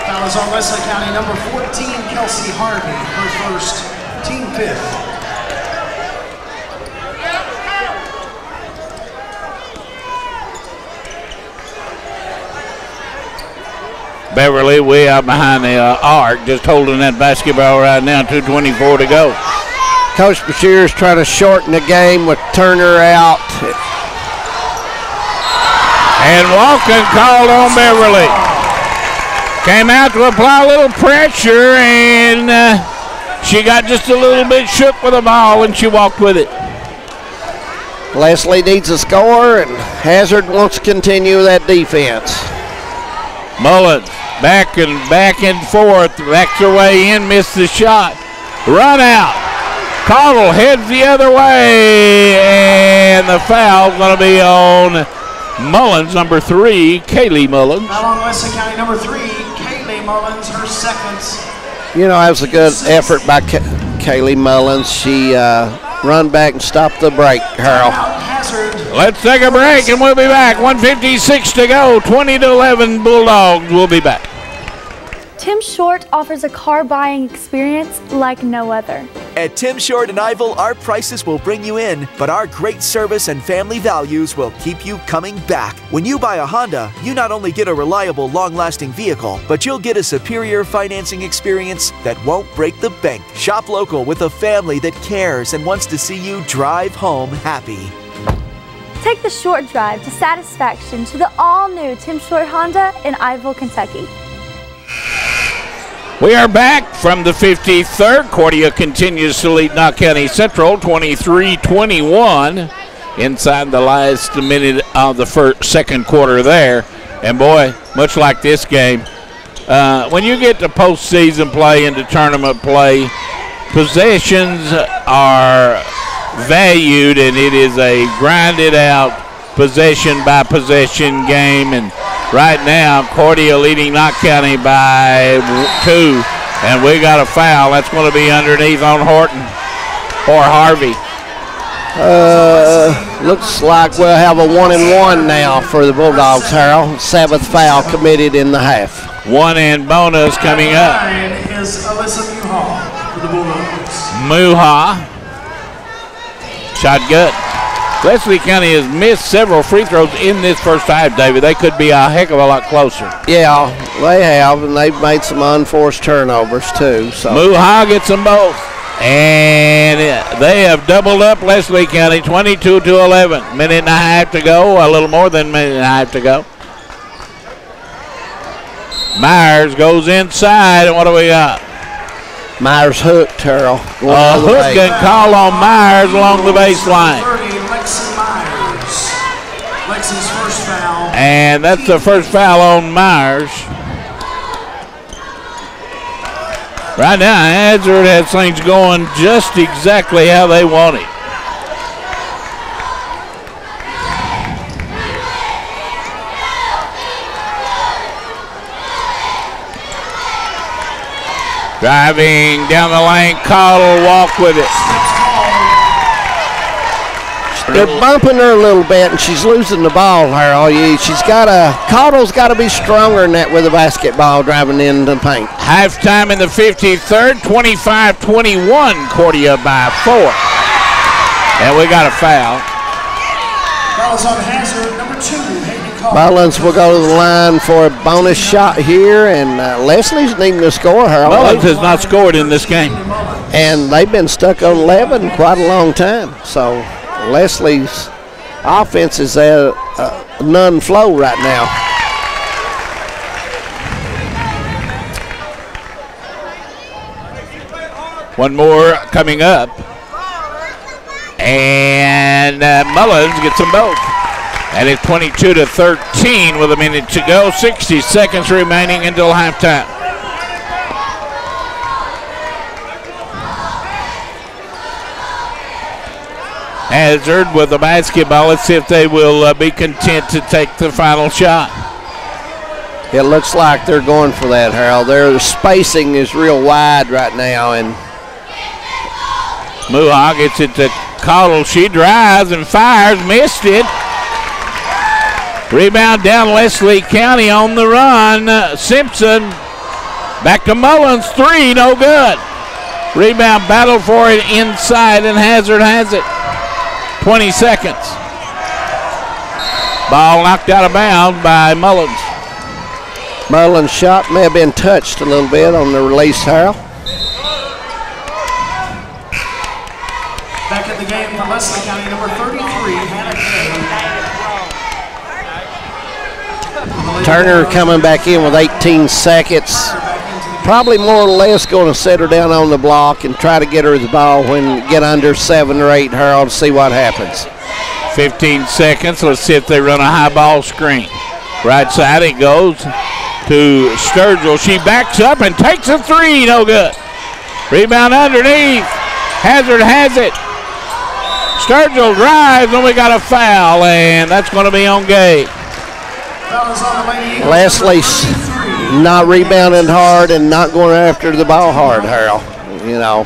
Speaker 18: Foul is on Leslie County, number 14, Kelsey Harvey, her first, team 5th.
Speaker 6: Beverly way out behind the arc, just holding that basketball right now, 2:24 to go.
Speaker 7: Coach Bashir is trying to shorten the game with Turner out.
Speaker 6: And walking called on Beverly. Came out to apply a little pressure, and she got just a little bit shook with the ball, and she walked with it.
Speaker 7: Leslie needs a score, and Hazard wants to continue that defense.
Speaker 6: Mullins back and forth, backs her way in, missed the shot. Run out. Caudle heads the other way, and the foul's going to be on Mullins, number 3, Kaylee Mullins.
Speaker 18: Foul on Wesley County, number 3, Kaylee Mullins, her second.
Speaker 7: You know, that was a good effort by Kaylee Mullins. She run back and stopped the break, Harold.
Speaker 6: Let's take a break, and we'll be back. 1:56 to go, 20-11 Bulldogs. We'll be back.
Speaker 12: Tim Short offers a car buying experience like no other.
Speaker 1: At Tim Short in Iville, our prices will bring you in, but our great service and family values will keep you coming back. When you buy a Honda, you not only get a reliable, long-lasting vehicle, but you'll get a superior financing experience that won't break the bank. Shop local with a family that cares and wants to see you drive home happy.
Speaker 12: Take the short drive to satisfaction to the all-new Tim Short Honda in Iville, Kentucky.
Speaker 6: We are back from the 53rd. Cordia continues to lead Knott County Central 23-21 inside the last minute of the second quarter there. And boy, much like this game, when you get to postseason play and to tournament play, possessions are valued, and it is a grinded out possession by possession game. And right now, Cordia leading Knott County by 2, and we got a foul. That's going to be underneath on Horton or Harvey.
Speaker 7: Looks like we'll have a 1-and-1 now for the Bulldogs, Harold. 7th foul committed in the half.
Speaker 6: 1 and bonus coming up.
Speaker 18: Is Alyssa Muha for the Bulldogs.
Speaker 6: Muha. Shot good. Leslie County has missed several free throws in this first half, David. They could be a heck of a lot closer.
Speaker 7: Yeah, they have, and they've made some unforced turnovers too. So
Speaker 6: Muha gets them both. And they have doubled up Leslie County, 22-11. Minute and a half to go, a little more than a minute and a half to go. Myers goes inside, and what do we got?
Speaker 7: Myers hooked, Harold.
Speaker 6: Hook and call on Myers along the baseline.
Speaker 18: Lexi Myers. Lexi's first foul.
Speaker 6: And that's the first foul on Myers. Right now, Hazard has things going just exactly how they want it. Driving down the lane, Caudle walk with it.
Speaker 7: They're bumping her a little bit, and she's losing the ball, Harold. Caudle's got to be stronger than that with a basketball driving into the paint.
Speaker 6: Halftime in the 53rd, 25-21, Cordia by 4. And we got a foul.
Speaker 18: Foul's on Hazard, number 2, Hayden Caudle.
Speaker 7: Mullins will go to the line for a bonus shot here, and Leslie's needing to score, Harold.
Speaker 6: Mullins has not scored in this game.
Speaker 7: And they've been stuck on 11 quite a long time, so Leslie's offense is at non-flow right now.
Speaker 6: One more coming up. And Mullins gets them both. And it's 22-13 with a minute to go. 60 seconds remaining until halftime. Hazard with the basketball. Let's see if they will be content to take the final shot.
Speaker 7: It looks like they're going for that, Harold. Their spacing is real wide right now, and
Speaker 6: Muha gets it to Caudle. She drives and fires, missed it. Rebound down Leslie County on the run. Simpson back to Mullins. 3, no good. Rebound battle for it inside, and Hazard has it. 20 seconds. Ball knocked out of bounds by Mullins.
Speaker 7: Mullins' shot may have been touched a little bit on the release, Harold.
Speaker 18: Back in the game for Leslie County, number 33, Hannah Kay.
Speaker 7: Turner coming back in with 18 seconds. Probably more or less going to set her down on the block and try to get her the ball when get under 7 or 8, Harold, see what happens.
Speaker 6: 15 seconds. Let's see if they run a high ball screen. Right side it goes to Sturgill. She backs up and takes a three. No good. Rebound underneath. Hazard has it. Sturgill drives, and we got a foul, and that's going to be on Gay.
Speaker 7: Leslie's not rebounding hard and not going after the ball hard, Harold. You know.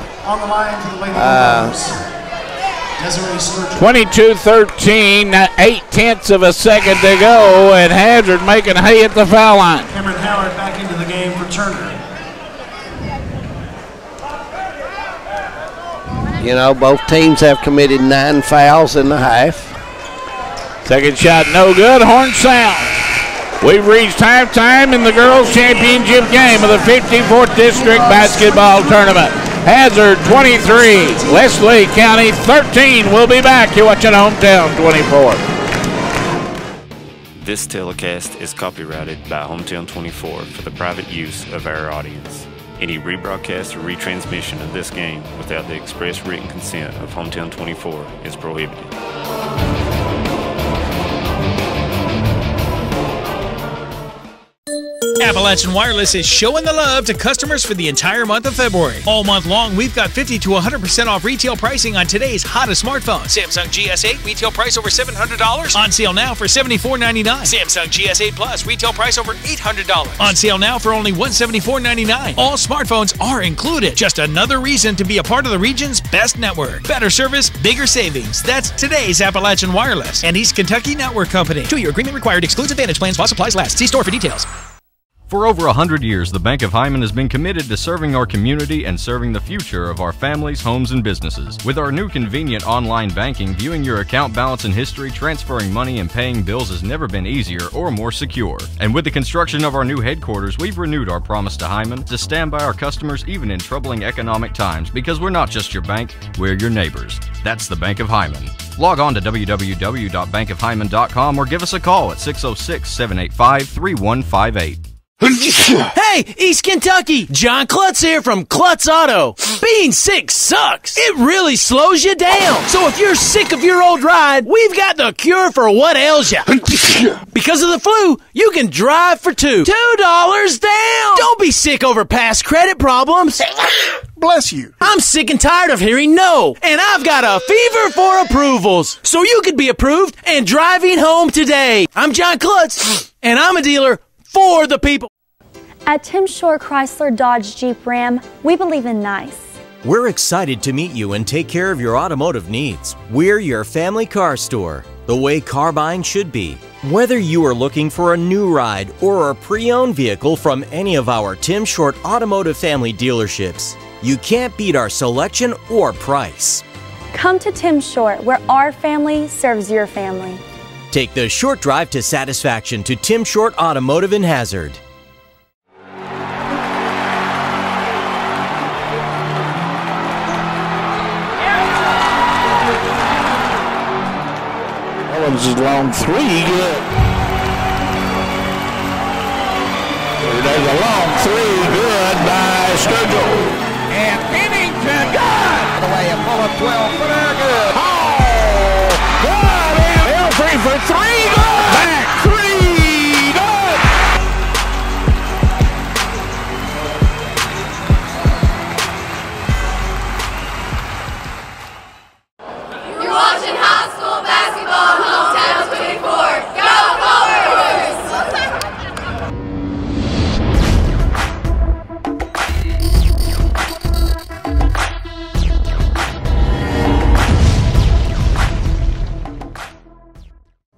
Speaker 6: 22-13, 8/10 of a second to go, and Hazard making hay at the foul line.
Speaker 18: Cameron Howard back into the game for Turner.
Speaker 7: You know, both teams have committed 9 fouls in the half.
Speaker 6: Second shot no good, horn sound. We've reached halftime in the girls' championship game of the 54th District Basketball Tournament. Hazard 23, Leslie County 13. We'll be back. You're watching Hometown 24.
Speaker 8: This telecast is copyrighted by Hometown 24 for the private use of our audience. Any rebroadcast or retransmission of this game without the express written consent of Hometown 24 is prohibited.
Speaker 2: Appalachian Wireless is showing the love to customers for the entire month of February. All month long, we've got 50 to 100% off retail pricing on today's hottest smartphones. Samsung GS8, retail price over $700. On sale now for $74.99. Samsung GS8 Plus, retail price over $800. On sale now for only $174.99. All smartphones are included. Just another reason to be a part of the region's best network. Better service, bigger savings. That's today's Appalachian Wireless and East Kentucky Network Company. 2-year agreement required. Excludes Advantage plans while supplies last. See store for details.
Speaker 10: For over 100 years, the Bank of Hyman has been committed to serving our community and serving the future of our families, homes, and businesses. With our new convenient online banking, viewing your account balance and history, transferring money, and paying bills has never been easier or more secure. And with the construction of our new headquarters, we've renewed our promise to Hyman to stand by our customers even in troubling economic times, because we're not just your bank, we're your neighbors. That's the Bank of Hyman. Log on to www.bankofhyman.com or give us a call at 606-785-3158.
Speaker 2: Hey, East Kentucky! John Klutz here from Klutz Auto. Being sick sucks. It really slows you down. So if you're sick of your old ride, we've got the cure for what ails you. Because of the flu, you can drive for $2 down. Don't be sick over past credit problems.
Speaker 18: Bless you.
Speaker 2: I'm sick and tired of hearing no, and I've got a fever for approvals. So you could be approved and driving home today. I'm John Klutz, and I'm a dealer for the people.
Speaker 12: At Tim Shore Chrysler Dodge Jeep Ram, we believe in nice.
Speaker 13: We're excited to meet you and take care of your automotive needs. We're your family car store, the way car buying should be. Whether you are looking for a new ride or a pre-owned vehicle from any of our Tim Short Automotive family dealerships, you can't beat our selection or price.
Speaker 12: Come to Tim Short, where our family serves your family.
Speaker 13: Take the short drive to satisfaction to Tim Short Automotive in Hazard.
Speaker 6: Owens is long three, good. There's a long three, good by Sturgill. And Pennington, good. The way a pull up 12-footer, good. Oh, good. And Elfrey for three, good. Back three, good.
Speaker 3: You're watching high school basketball on Hometown 24. Go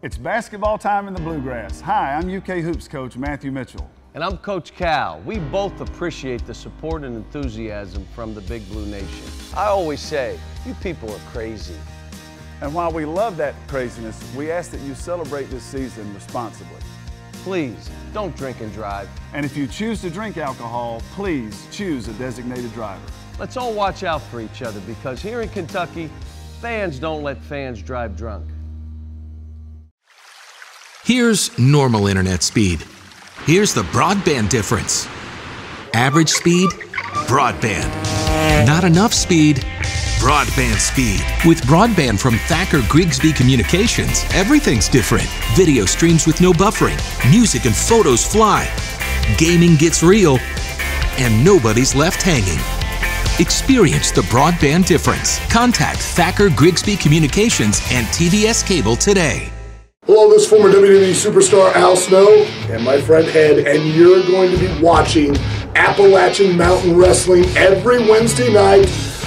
Speaker 4: It's basketball time in the Bluegrass. Hi, I'm UK Hoops coach Matthew Mitchell.
Speaker 5: And I'm Coach Cal. We both appreciate the support and enthusiasm from the Big Blue Nation. I always say, you people are crazy.
Speaker 4: And while we love that craziness, we ask that you celebrate this season responsibly.
Speaker 5: Please, don't drink and drive.
Speaker 4: And if you choose to drink alcohol, please choose a designated driver.
Speaker 5: Let's all watch out for each other, because here in Kentucky, fans don't let fans drive drunk.
Speaker 14: Here's normal internet speed. Here's the broadband difference. Average speed, broadband. Not enough speed, broadband speed. With broadband from Thacker Grigsby Communications, everything's different. Video streams with no buffering, music and photos fly, gaming gets real, and nobody's left hanging. Experience the broadband difference. Contact Thacker Grigsby Communications and TVS Cable today.
Speaker 15: Hello, this is former WWE superstar Al Snow and my friend Ed, and you're going to be watching Appalachian Mountain Wrestling every Wednesday night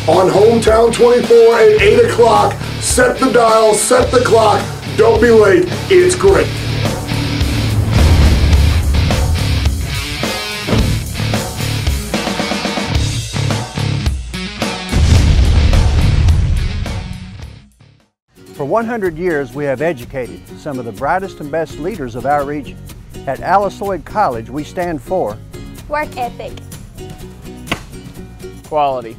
Speaker 15: on Hometown 24 at 8 o'clock. Set the dial, set the clock, don't be late, it's great.
Speaker 16: For 100 years, we have educated some of the brightest and best leaders of our region. At Alice Lloyd College, we stand for
Speaker 12: work ethic,
Speaker 9: quality,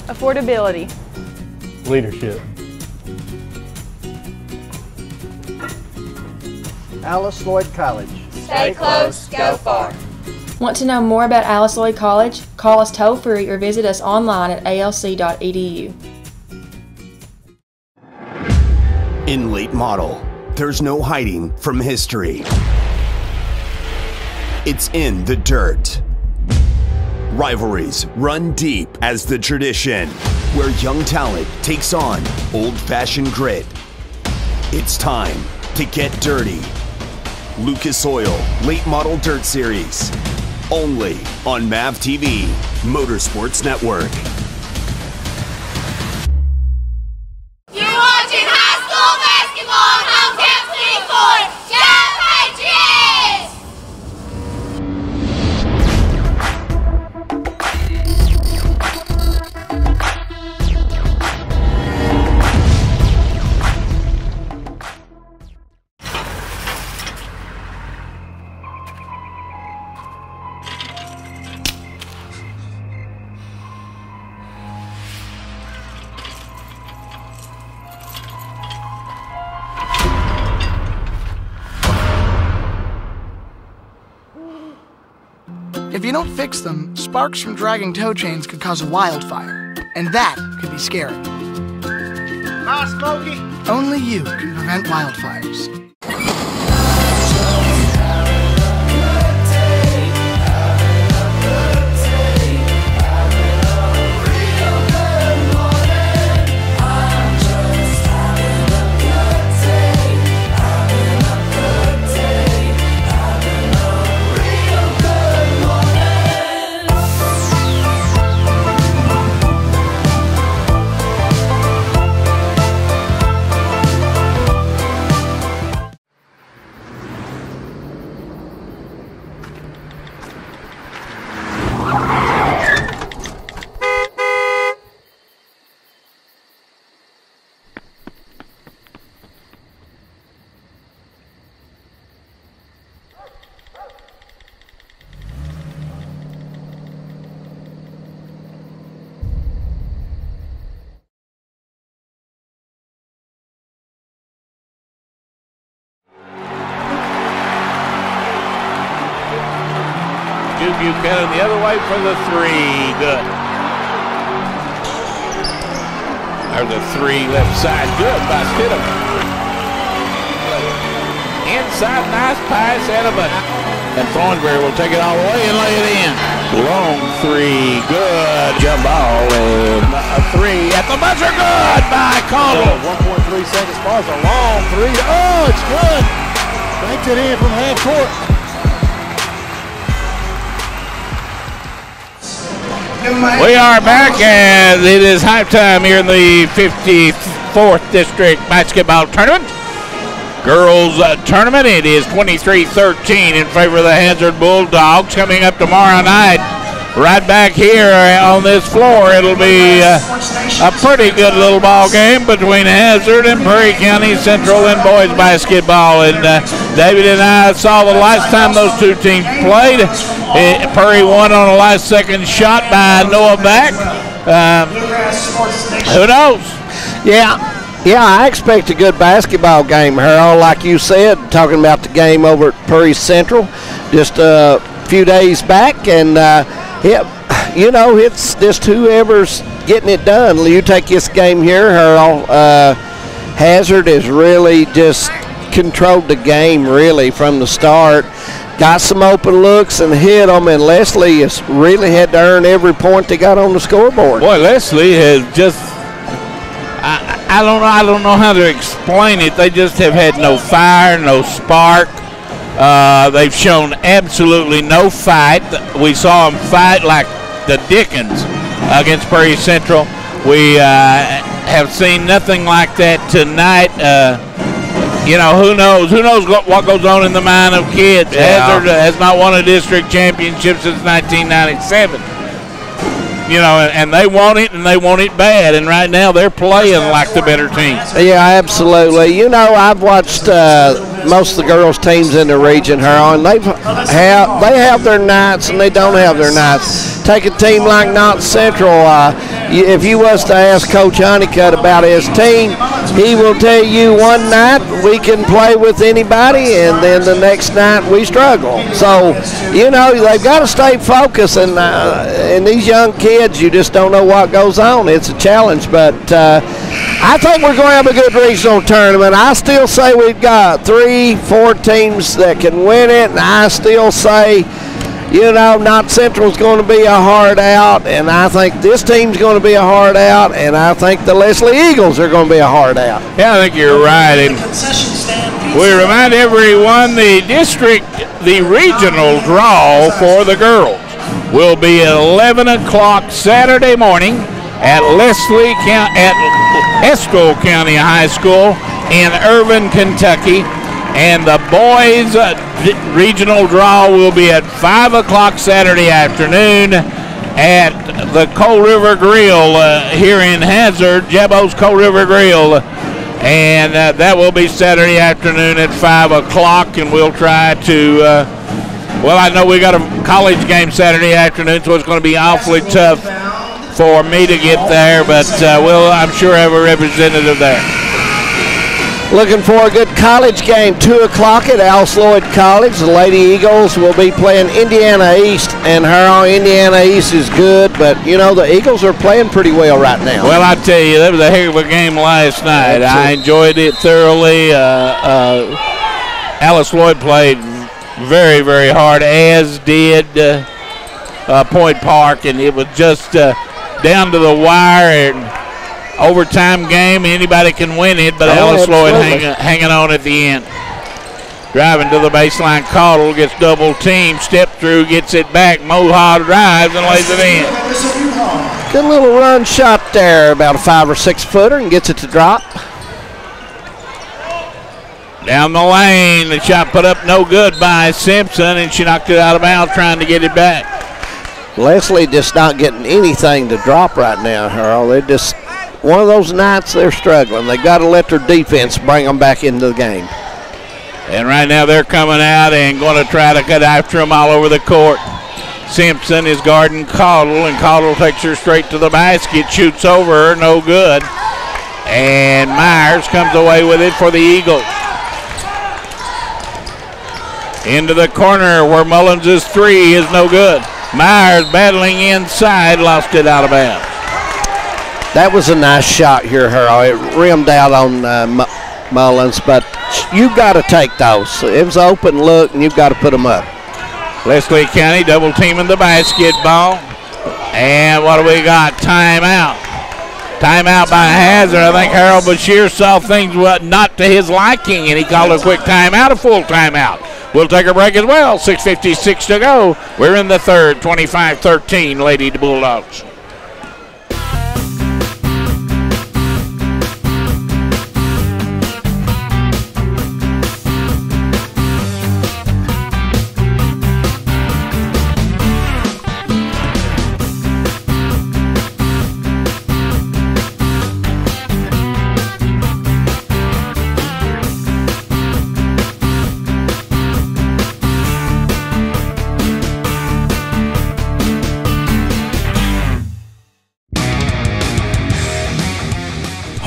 Speaker 11: affordability,
Speaker 9: leadership.
Speaker 16: Alice Lloyd College.
Speaker 3: Stay close, go far.
Speaker 17: Want to know more about Alice Lloyd College? Call us toll-free or visit us online at alc.edu.
Speaker 22: In late model, there's no hiding from history. It's in the dirt. Rivalries run deep as the tradition, where young talent takes on old-fashioned grit. It's time to get dirty. Lucas Oil Late Model Dirt Series, only on MAV TV, Motorsports Network.
Speaker 18: If you don't fix them, sparks from dragging tow chains could cause a wildfire, and that could be scary.
Speaker 7: Hi, Smokey.
Speaker 18: Only you can prevent wildfires.
Speaker 6: Buchanan the other way for the three. Good. There's a three left side. Good by Stidham. Inside, nice pass out of it. And Thornberry will take it all the way and lay it in. Long three. Good. Jump ball. And a three at the buzzer. Good by Caldwell.
Speaker 7: 1.3 seconds pause. A long three. Oh, it's good. Banked it in from half court.
Speaker 6: We are back as it is halftime here in the 54th District Basketball Tournament. Girls Tournament, it is 23-13 in favor of the Hazard Bulldogs. Coming up tomorrow night, right back here on this floor, it'll be a pretty good little ball game between Hazard and Prairie County Central in boys basketball. And David and I saw the last time those two teams played. Prairie won on a last-second shot by Noah Back. Who knows?
Speaker 7: Yeah, Yeah, I expect a good basketball game, Harold. Like you said, talking about the game over at Prairie Central just a few days back, and it's just whoever's getting it done. You take this game here, Harold. Hazard has really just controlled the game really from the start. Got some open looks and hit them, and Leslie has really had to earn every point they got on the scoreboard.
Speaker 6: Boy, Leslie has just, I don't know how to explain it. They just have had no fire, no spark. They've shown absolutely no fight. We saw them fight like the Dickens against Prairie Central. We have seen nothing like that tonight. Who knows what goes on in the mind of kids.
Speaker 7: Yeah.
Speaker 6: Hazard has not won a district championship since 1997. And they want it, and they want it bad. And right now they're playing like the better team.
Speaker 7: Yeah, absolutely. I've watched most of the girls' teams in the region, Harold, and they have their nights and they don't have their nights. Take a team like Knott Central. If you was to ask Coach Honeycutt about his team, he will tell you one night we can play with anybody, and then the next night we struggle. So, they've got to stay focused, and these young kids, you just don't know what goes on. It's a challenge, but I think we're going to have a good regional tournament. I still say we've got 3-4 teams that can win it, and I still say, Knott Central's going to be a hard out, and I think this team's going to be a hard out, and I think the Leslie Eagles are going to be a hard out.
Speaker 6: Yeah, I think you're right. And we remind everyone the regional draw for the girls will be at 11 o'clock Saturday morning at Estill County High School in Irvin, Kentucky. And the boys' regional draw will be at 5 o'clock Saturday afternoon at the Coal River Grill here in Hazard, Jabo's Coal River Grill. And that will be Saturday afternoon at 5 o'clock, and we'll try to, I know we got a college game Saturday afternoon, so it's going to be awfully tough for me to get there, but we'll, I'm sure, have a representative there.
Speaker 7: Looking for a good college game, 2 o'clock at Alice Lloyd College. The Lady Eagles will be playing Indiana East, and Harold, Indiana East is good, but, the Eagles are playing pretty well right now.
Speaker 6: Well, I tell you, that was a heck of a game last night. I enjoyed it thoroughly. Alice Lloyd played very, very hard, as did Point Park, and it was just down to the wire. And overtime game, anybody can win it, but Alice Lloyd hanging on at the end. Driving to the baseline, Caudle gets double teamed, step through, gets it back. Moha drives and lays it in.
Speaker 7: Good little run shot there, about a 5 or 6 footer, and gets it to drop.
Speaker 6: Down the lane, the shot put up no good by Simpson, and she knocked it out of bounds trying to get it back.
Speaker 7: Leslie just not getting anything to drop right now, Harold. They're just one of those nights they're struggling. They got to let their defense bring them back into the game.
Speaker 6: And right now they're coming out and going to try to cut after them all over the court. Simpson is guarding Caudle, and Caudle takes her straight to the basket, shoots over her, no good. And Myers comes away with it for the Eagles. Into the corner where Mullins' three is no good. Myers battling inside, lost it out of bounds.
Speaker 7: That was a nice shot here, Harold. It rimmed out on Mullins, but you've got to take those. It was an open look, and you've got to put them up.
Speaker 6: Leslie County double teaming the basketball. And what do we got? Timeout. Timeout by Hazard. I think Harold Bashir saw things not to his liking, and he called a quick timeout, a full timeout. We'll take a break as well. 6:56 to go. We're in the third, 25-13, Lady Bulldogs.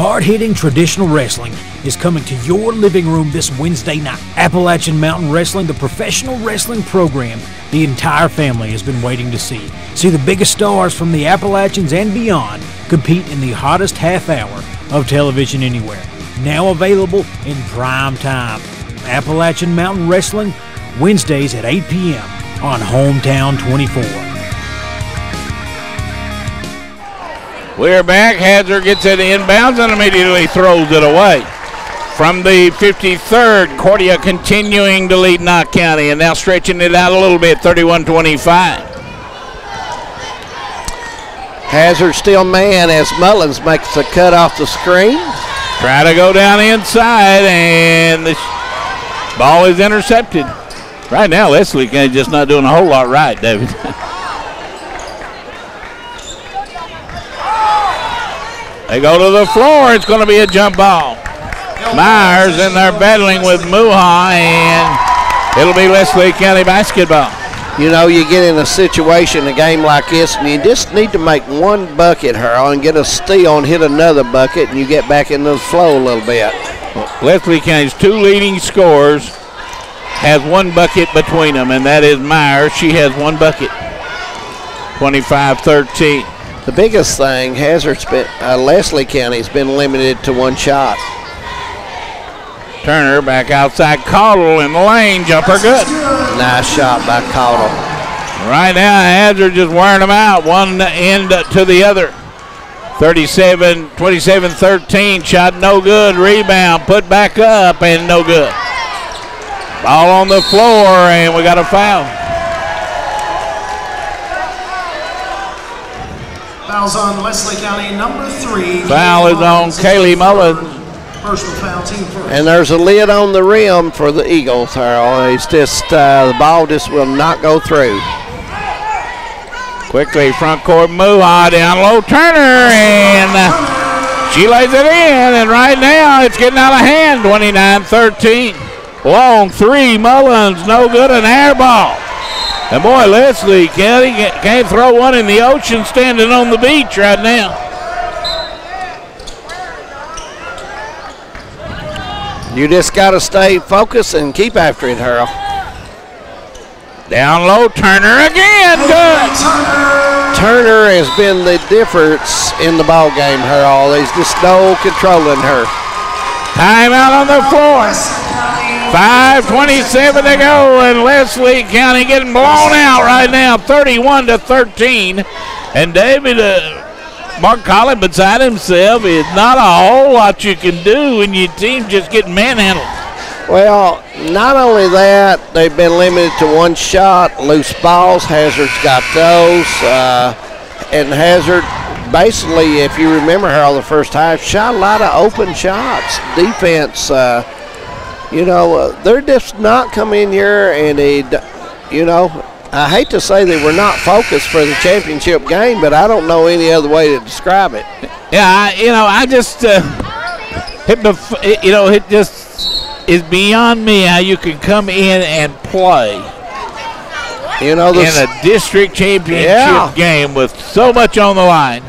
Speaker 11: Hard-hitting traditional wrestling is coming to your living room this Wednesday night. Appalachian Mountain Wrestling, the professional wrestling program the entire family has been waiting to see. See the biggest stars from the Appalachians and beyond compete in the hottest half hour of television anywhere. Now available in prime time. Appalachian Mountain Wrestling, Wednesdays at 8 p.m. on Hometown 24.
Speaker 6: We're back. Hazard gets it inbounds and immediately throws it away. From the 53rd, Cordia continuing to lead Knott County and now stretching it out a little bit, 31-25.
Speaker 7: Hazard still man as Mullins makes a cut off the screen.
Speaker 6: Try to go down inside, and the ball is intercepted. Right now, Leslie is just not doing a whole lot right, David. They go to the floor. It's going to be a jump ball. Myers in there battling with Muha, and it'll be Leslie County basketball.
Speaker 7: You know, you get in a situation, a game like this, and you just need to make one bucket, Harold, and get a steal and hit another bucket, and you get back into the flow a little bit.
Speaker 6: Leslie County's two leading scorers has one bucket between them, and that is Myers. She has one bucket, 25-13.
Speaker 7: The biggest thing, Leslie County's been limited to one shot.
Speaker 6: Turner back outside. Caudle in the lane. Jumper good.
Speaker 7: Nice shot by Caudle.
Speaker 6: Right now, Hazard just wearing them out. One end to the other. 27-13. Shot no good. Rebound. Put back up and no good. Ball on the floor, and we got a foul.
Speaker 19: Foul's on Leslie County, number 3.
Speaker 6: Foul is on Kaylee Mullins.
Speaker 19: Personal foul, team first.
Speaker 7: And there's a lid on the rim for the Eagles, Harold. It's just, the ball just will not go through.
Speaker 6: Quickly, front court, Muha down low, Turner, and she lays it in, and right now it's getting out of hand, 29-13. Long three, Mullins, no good, an air ball. And boy, Leslie County can't throw one in the ocean standing on the beach right now.
Speaker 7: You just got to stay focused and keep after it, Harold.
Speaker 6: Down low, Turner again, good.
Speaker 7: Turner has been the difference in the ball game, Harold. There's just no controlling her.
Speaker 6: Timeout on the floor. 5:27 to go, and Leslie County getting blown out right now, 31-13. And David, Mark Collin beside himself. Is not a whole lot you can do when your team just getting manhandled.
Speaker 7: Well, not only that, they've been limited to one shot, loose balls. Hazard's got those. And Hazard, basically, if you remember, Harold, the first half, shot a lot of open shots. Defense, they're just not coming in here and I hate to say they were not focused for the championship game, but I don't know any other way to describe it.
Speaker 6: Yeah, I just it just is beyond me how you can come in and play. In a district championship game with so much on the line.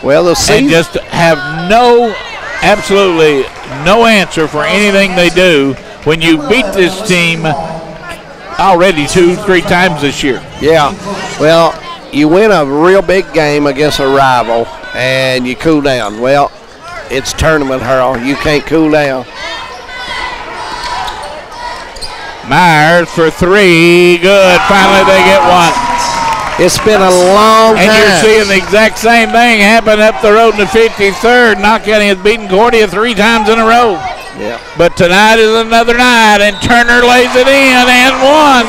Speaker 7: Well,
Speaker 6: and just have absolutely no answer for anything they do when you beat this team already 2-3 times this year.
Speaker 7: Yeah, well, you win a real big game against a rival and you cool down. Well, it's tournament, Harold. You can't cool down.
Speaker 6: Myers for three, good. Finally they get one.
Speaker 7: It's been a long time.
Speaker 6: And you're seeing the exact same thing happen up the road in the 53rd. Knott County has beaten Cordia 3 times in a row.
Speaker 7: Yeah.
Speaker 6: But tonight is another night, and Turner lays it in and one.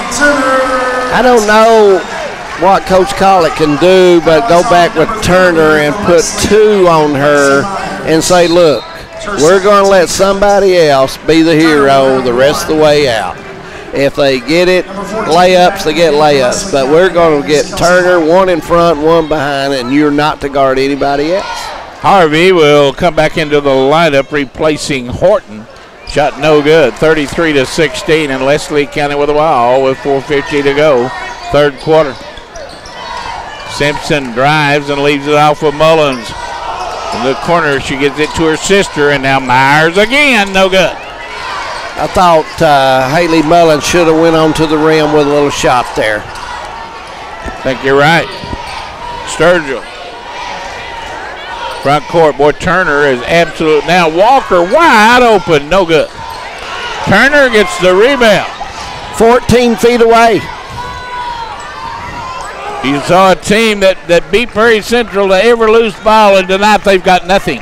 Speaker 7: I don't know what Coach Collett can do, but go back with Turner and put 2 on her and say, look, we're going to let somebody else be the hero the rest of the way out. If they get it, layups, they get layups. But we're going to get Turner, 1 in front, 1 behind, and you're not to guard anybody else.
Speaker 6: Harvey will come back into the lineup, replacing Horton. Shot no good, 33-16, and Leslie County with a ball with 4:50 to go, 3rd quarter. Simpson drives and leaves it off with Mullins. In the corner, she gets it to her sister, and now Myers again, no good.
Speaker 7: I thought Haley Mullins should have went on to the rim with a little shot there.
Speaker 6: I think you're right. Sturgill. Front court, boy, Turner is absolute. Now Walker wide open, no good. Turner gets the rebound.
Speaker 7: 14 feet away.
Speaker 6: You saw a team that beat Prairie Central to every loose ball, and tonight they've got nothing.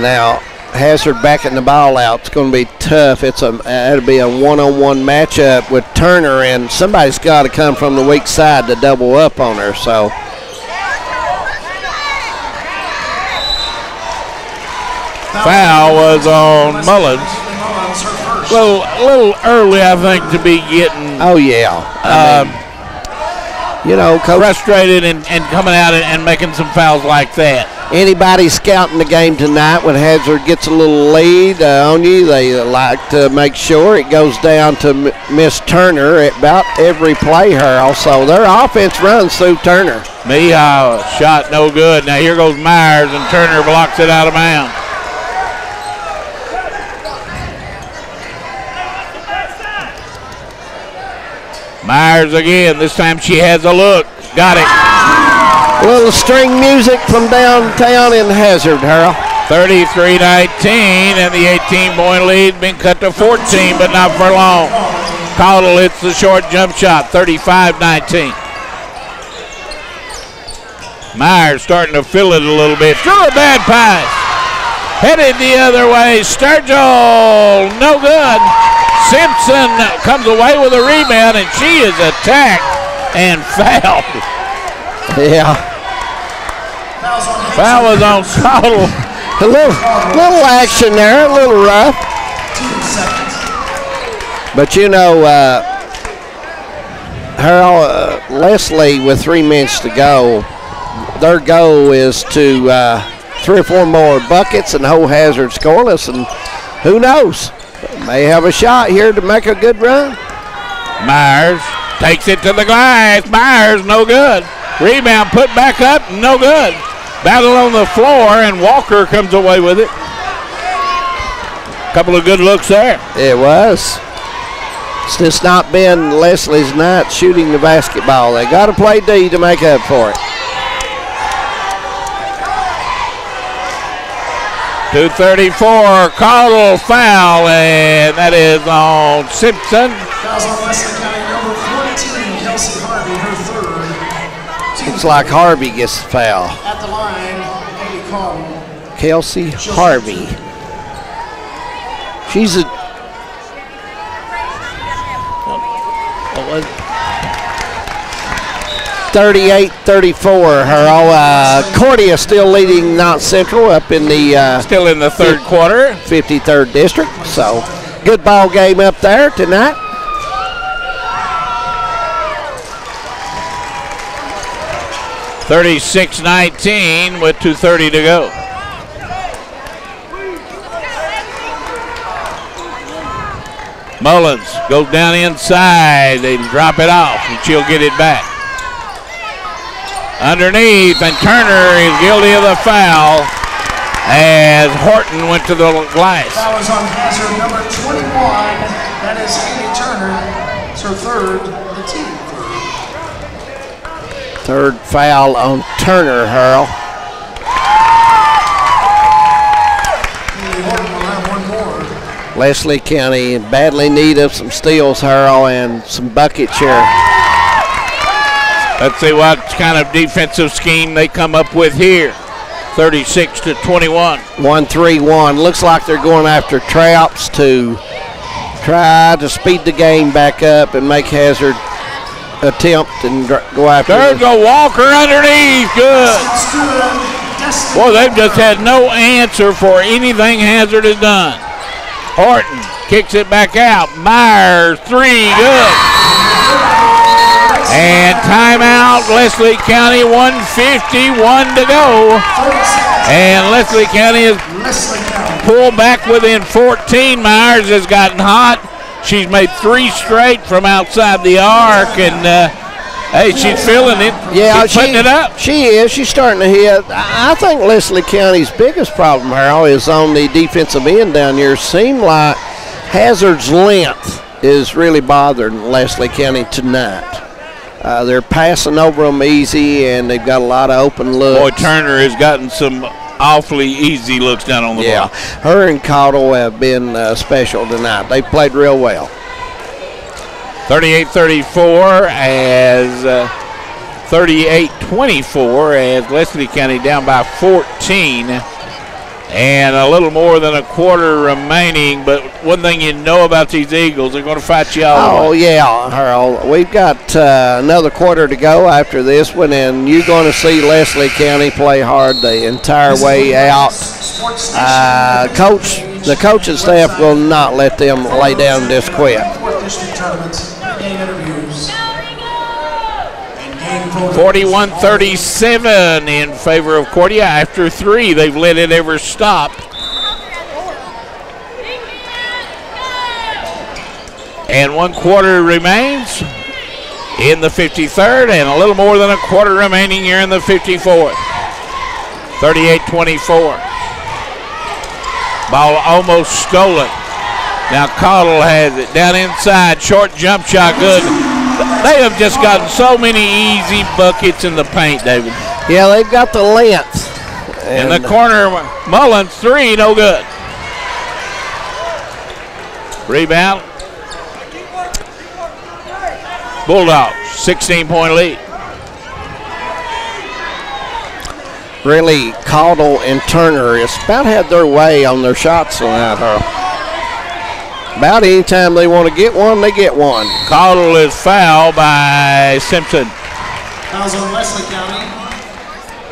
Speaker 7: Now Hazard backing the ball out. It's going to be tough. It'll be a one-on-one matchup with Turner, and somebody's got to come from the weak side to double up on her. So.
Speaker 6: Foul was on Mullins. A little early, I think, to be getting.
Speaker 7: Oh yeah. You know, Coach,
Speaker 6: frustrated and coming out and making some fouls like that.
Speaker 7: Anybody scouting the game tonight, when Hazard gets a little lead on you, they like to make sure it goes down to Miss Turner at about every play her. Also, their offense runs through Turner.
Speaker 6: Mihal shot no good. Now here goes Myers, and Turner blocks it out of bounds. Myers again. This time she has a look. Got it.
Speaker 7: A little string music from downtown in Hazard, Harold.
Speaker 6: 33-19, and the 18-point lead been cut to 14, but not for long. Caudle hits the short jump shot, 35-19. Myers starting to feel it a little bit. Threw a bad pass. Headed the other way. Sturgill, no good. Simpson comes away with a rebound, and she is attacked and fouled.
Speaker 7: Yeah.
Speaker 6: Foul was on Caudle.
Speaker 7: A little action there, a little rough. But you know, Harold, Leslie with 3 minutes to go, their goal is to 3 or 4 more buckets and hold Hazard scoreless, and who knows? May have a shot here to make a good run.
Speaker 6: Myers takes it to the glass. Myers, no good. Rebound put back up, no good. Battle on the floor, and Walker comes away with it. Couple of good looks there.
Speaker 7: It was. It's just not been Leslie's night shooting the basketball. They got to play D to make up for it.
Speaker 6: 2:34, Caudle foul, and that is on Simpson.
Speaker 19: Fouls on Leslie County, number 14, Kelsey Harvey, her third.
Speaker 7: Looks like Harvey gets the foul.
Speaker 19: At the line, Amy Caudle.
Speaker 7: Kelsey Harvey. She's a. 38-34. Harold. Cordia still leading Mount Central up in the.
Speaker 6: Still in the third quarter.
Speaker 7: 53rd district. So good ball game up there tonight.
Speaker 6: (36-19) with 2:30 to go. Mullins goes down inside. They drop it off, and she'll get it back. Underneath, and Turner is guilty of the foul as Horton went to the glass.
Speaker 19: Foul is on Hazard, number 21. That is Amy Turner. It's her third, the team third.
Speaker 7: Third foul on Turner, Harold.
Speaker 19: Horton will have one more.
Speaker 7: Leslie County in badly need of some steals, Harold, and some bucket share.
Speaker 6: Let's see what kind of defensive scheme they come up with here. 36-21.
Speaker 7: 1-3-1. Looks like they're going after traps to try to speed the game back up and make Hazard attempt and go after.
Speaker 6: There's a Walker underneath. Good. Boy, they've just had no answer for anything Hazard has done. Horton kicks it back out. Myers, 3, good. And timeout, Leslie County, 1:51 to go. And Leslie County is pulled back within 14. Myers has gotten hot. She's made 3 straight from outside the arc, and Hey, she's feeling it.
Speaker 7: Yeah,
Speaker 6: she's putting it up.
Speaker 7: She is. She's starting to hit. I think Leslie County's biggest problem, Harold, is on the defensive end down here. Seemed like Hazard's length is really bothering Leslie County tonight. They're passing over them easy, and they've got a lot of open looks.
Speaker 6: Boy, Turner has gotten some awfully easy looks down on the ball.
Speaker 7: Her and Caudle have been special tonight. They played real well.
Speaker 6: 38-34 as 38-24 as Leslie County down by 14. And a little more than a quarter remaining, but one thing you know about these Eagles, they're going to fight you all.
Speaker 7: Oh, yeah, Harold. We've got another quarter to go after this one, and you're going to see Leslie County play hard the entire way out. The coaching staff will not let them lay down and just quit.
Speaker 6: 41-37 in favor of Cordia. After 3, they've let it ever stop. And 1 quarter remains in the 53rd, and a little more than a quarter remaining here in the 54th. 38-24. Ball almost stolen. Now Caudle has it down inside. Short jump shot, good. They have just gotten so many easy buckets in the paint, David.
Speaker 7: Yeah, they've got the length.
Speaker 6: In the corner, Mullins, 3, no good. Rebound. Bulldogs, 16-point lead.
Speaker 7: Really, Caudle and Turner has about had their way on their shots tonight, Harold. About any time they want to get one, they get one.
Speaker 6: Caudle is fouled by Simpson.
Speaker 19: Fouls on Leslie County.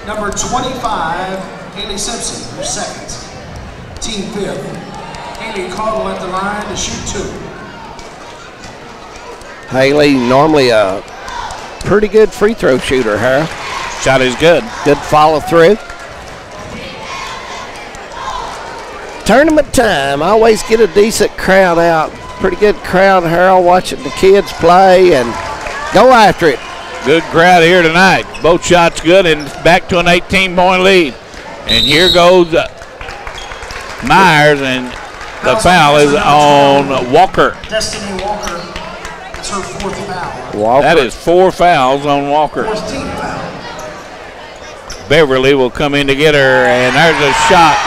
Speaker 19: Number 25, Haley Simpson, her second. Team 5th. Haley Caudle at the line to shoot 2.
Speaker 7: Haley, normally a pretty good free throw shooter, Harold.
Speaker 6: Shot is good.
Speaker 7: Good follow through. Tournament time. I always get a decent crowd out. Pretty good crowd, Harold, watching the kids play and go after it.
Speaker 6: Good crowd here tonight. Both shots good and back to an 18-point lead. And here goes Myers, and the foul is on Walker.
Speaker 19: Destiny Walker. It's her 4th foul.
Speaker 7: Walker.
Speaker 6: That is 4 fouls on Walker.
Speaker 19: 4th team foul.
Speaker 6: Beverly will come in to get her, and there's a shot.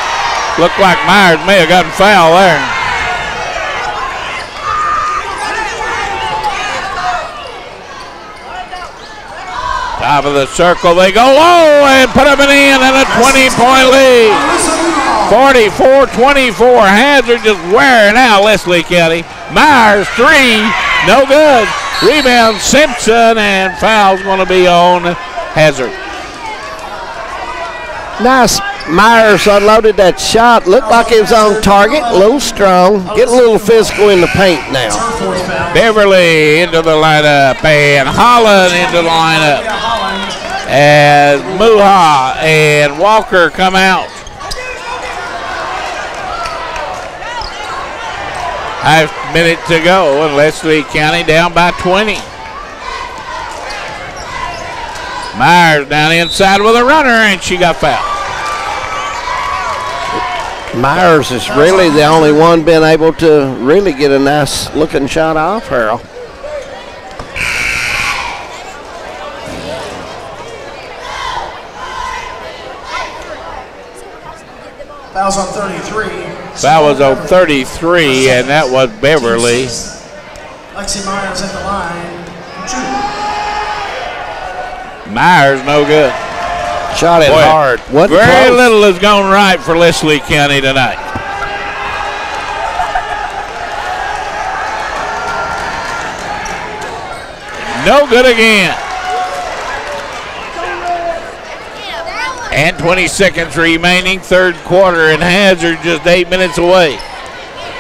Speaker 6: Looked like Myers may have gotten fouled there. Top of the circle, they go low and put them in and a 20-point lead. 44-24. Hazard just wearing out Leslie County. Myers, 3, no good. Rebound Simpson, and foul's going to be on Hazard.
Speaker 7: Nice. Myers unloaded that shot. Looked like it was on target. A little strong. Getting a little physical in the paint now.
Speaker 6: Beverly into the lineup, and Holland into the lineup as Muha and Walker come out. Half minute to go, and Leslie County down by 20. Myers down inside with a runner, and she got fouled.
Speaker 7: Myers is really the only one been able to really get a nice looking shot off Harold.
Speaker 19: Fouls on 33.
Speaker 6: Foul was on 33, and that was Beverly.
Speaker 19: Lexi Myers at the line. 2.
Speaker 6: Myers, no good.
Speaker 7: Shot it hard.
Speaker 6: Very little has gone right for Leslie County tonight. No good again. And 20 seconds remaining, 3rd quarter, and Hazard just 8 minutes away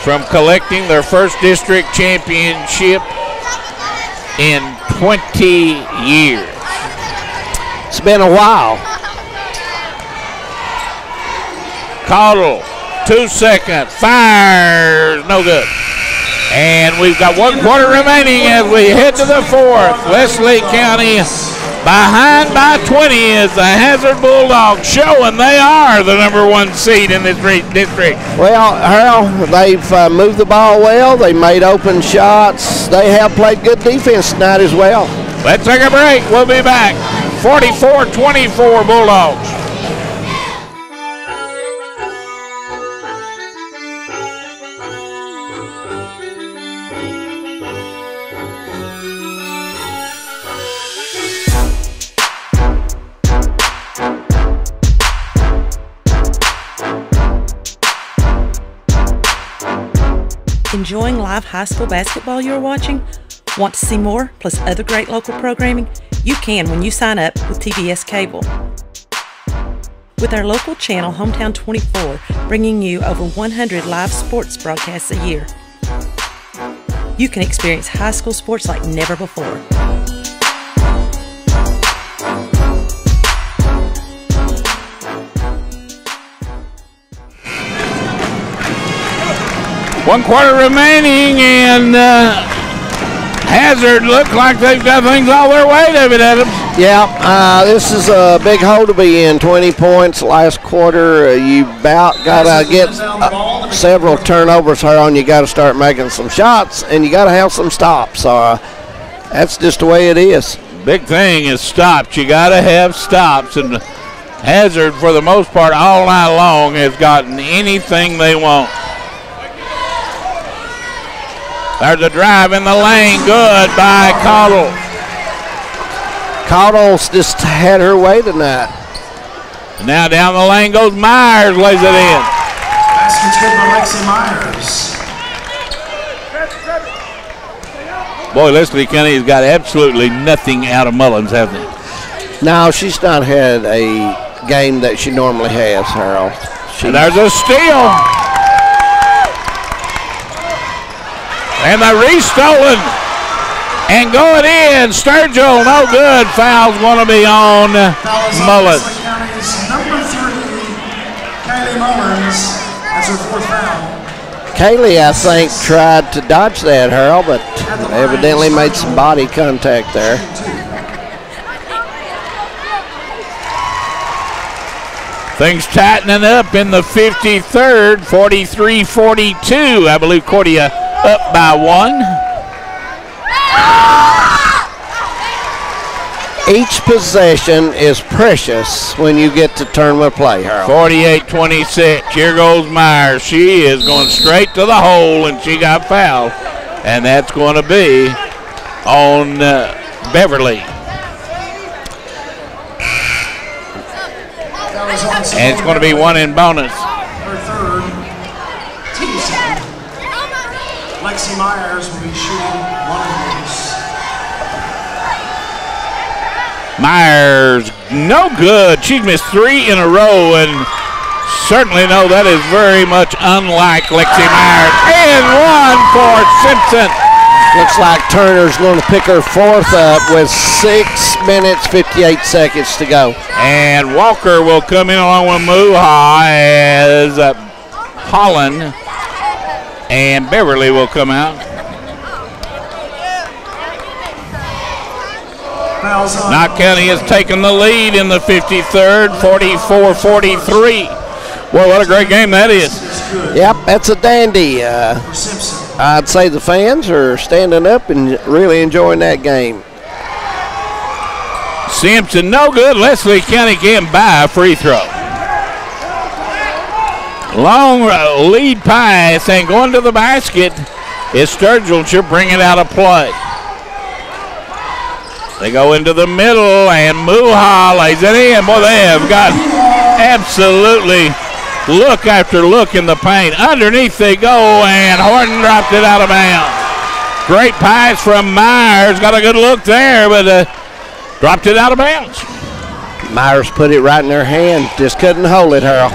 Speaker 6: from collecting their first district championship in 20 years.
Speaker 7: It's been a while.
Speaker 6: Caudle, 2 seconds, fires, no good. And we've got 1 quarter remaining as we head to the 4th. Wesley County behind by 20 is the Hazard Bulldogs, showing they are the #1 seed in this district.
Speaker 7: Well, Harold, they've moved the ball well. They made open shots. They have played good defense tonight as well.
Speaker 6: Let's take a break. We'll be back. 44-24 Bulldogs.
Speaker 20: Enjoying live high school basketball you're watching? Want to see more, plus other great local programming? You can when you sign up with TBS Cable. With our local channel, Hometown 24, bringing you over 100 live sports broadcasts a year. You can experience high school sports like never before.
Speaker 6: One quarter remaining, and Hazard look like they've got things all their way, David Adams.
Speaker 7: Yeah, this is a big hole to be in. 20 points last quarter. You about got to get several turnovers here on. You got to start making some shots, and you got to have some stops. That's just the way it is.
Speaker 6: Big thing is stops. You got to have stops, and Hazard, for the most part, all night long, has gotten anything they want. There's a drive in the lane, good by Caudle.
Speaker 7: Caudle's just had her way tonight.
Speaker 6: And now down the lane goes Myers, lays it in.
Speaker 19: Basket's good by Lexi Myers.
Speaker 6: Boy, Leslie County has got absolutely nothing out of Mullins, hasn't he?
Speaker 7: No, she's not had a game that she normally has, Harold.
Speaker 6: And there's a steal. And the restolen and going in. Sturgill, no good. Foul's going to be on Mullins.
Speaker 19: Number 3, Kaylee Mullins. That's her 4th foul.
Speaker 7: Kaylee, I think, tried to dodge that, Harold, but evidently made some body contact there.
Speaker 6: Things tightening up in the 53rd, 43-42. I believe Cordia up by 1.
Speaker 7: Each possession is precious when you get to tournament play, Harold.
Speaker 6: 48-26. Here goes Myers. She is going straight to the hole, and she got fouled. And that's going to be on Beverly. And it's going to be 1 in bonus.
Speaker 19: Her 3rd. Team Lexi Myers will be shooting 1 in bonus.
Speaker 6: Myers, no good. She's missed 3 in a row, and certainly know that is very much unlike Lexi Myers. And 1 for Simpson.
Speaker 7: Looks like Turner's going to pick her 4th up with 6 minutes, 58 seconds to go.
Speaker 6: And Walker will come in along with Muha as Holland and Beverly will come out. Knott County has taken the lead in the 53rd, 44-43. Boy, what a great game that is.
Speaker 7: Yep, that's a dandy. I'd say the fans are standing up and really enjoying that game.
Speaker 6: Simpson, no good. Leslie County can't buy a free throw. Long lead pass and going to the basket is Sturgill. She'll bring it out of play. They go into the middle and Muha lays it in. Boy, they have got absolutely look after look in the paint. Underneath they go, and Horton dropped it out of bounds. Great pass from Myers. Got a good look there, but dropped it out of bounds.
Speaker 7: Myers put it right in their hand. Just couldn't hold it, Harold.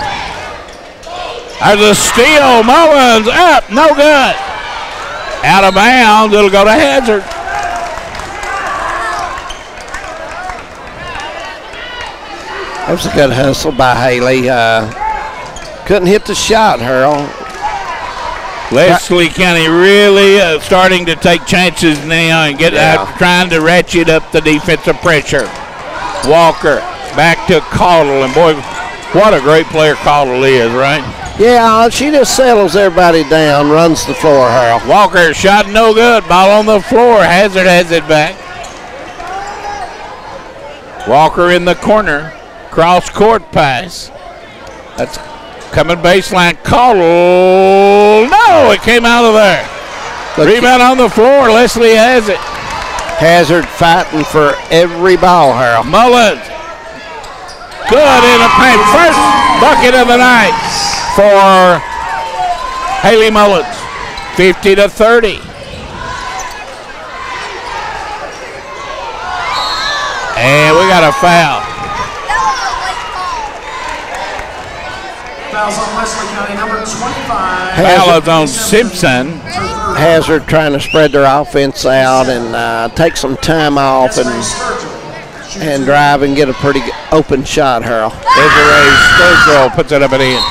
Speaker 6: There's a steal. Mullins up. No good. Out of bounds. It'll go to Hazard.
Speaker 7: That was a good hustle by Haley. Couldn't hit the shot, Harold.
Speaker 6: Leslie County really starting to take chances now and get out, trying to ratchet up the defensive pressure. Walker back to Caudle, and boy, what a great player Caudle is, right?
Speaker 7: Yeah, she just settles everybody down, runs the floor, Harold.
Speaker 6: Walker shot no good. Ball on the floor. Hazard has it back. Walker in the corner. Cross court pass. That's coming baseline. Caudle. No, it came out of there. Rebound on the floor. Leslie has it.
Speaker 7: Hazard fighting for every ball, Harold.
Speaker 6: Mullins. Good in the paint. First bucket of the night for Haley Mullins. 50-30. And we got a foul.
Speaker 19: Fouls on Leslie County, number 25.
Speaker 6: Foul is on Simpson.
Speaker 7: Hazard trying to spread their offense out and take some time off and drive and get a pretty open shot, Harold.
Speaker 6: Desiree Sturgill puts it up and in.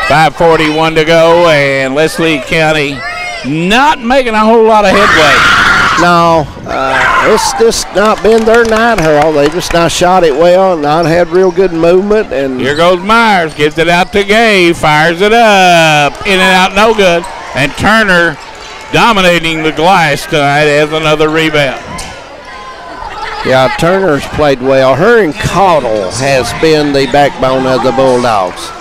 Speaker 6: .541 to go, and Leslie County not making a whole lot of headway.
Speaker 7: No, it's just not been their night, Harold. They just not shot it well and not had real good movement. And
Speaker 6: here goes Myers, gives it out to Gay, fires it up, in and out, no good. And Turner dominating the glass tonight as another rebound.
Speaker 7: Yeah, Turner's played well. Her and Caudle has been the backbone of the Bulldogs.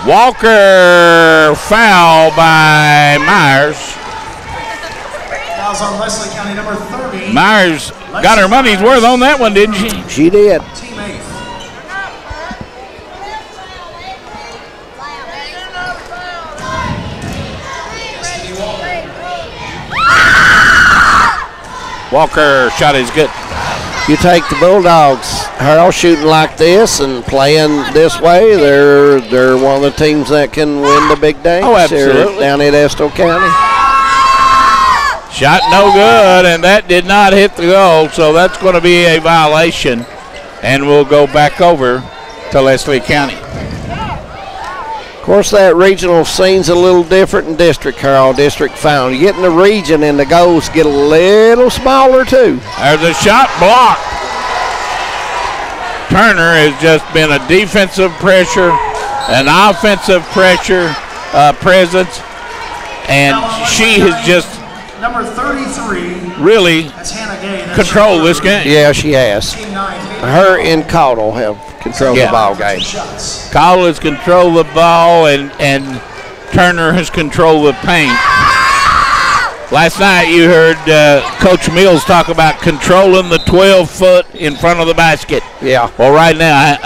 Speaker 6: Walker foul by Myers.
Speaker 19: Fouls on Leslie County, number 30.
Speaker 6: Myers got her money's worth on that one, didn't she?
Speaker 7: She did.
Speaker 19: Team 8.
Speaker 6: Walker shot is good.
Speaker 7: You take the Bulldogs, Harold, shooting like this and playing this way, they're one of the teams that can win the big games.
Speaker 6: Oh, absolutely.
Speaker 7: Down at Estill County.
Speaker 6: Shot no good, and that did not hit the goal, so that's going to be a violation, and we'll go back over to Leslie County.
Speaker 7: Of course, that regional scene's a little different in district, Harold. District found. You get in the region and the goals get a little smaller, too.
Speaker 6: There's a shot blocked. Turner has just been a defensive pressure, an offensive pressure presence, and she has just
Speaker 19: number 33
Speaker 6: really controlled this game.
Speaker 7: Yeah, she has. Her and Caudle have controlled the ball game.
Speaker 6: Caudle has controlled the ball, and Turner has controlled the paint. Last night you heard Coach Mills talk about controlling the 12-foot in front of the basket.
Speaker 7: Yeah.
Speaker 6: Well, right now,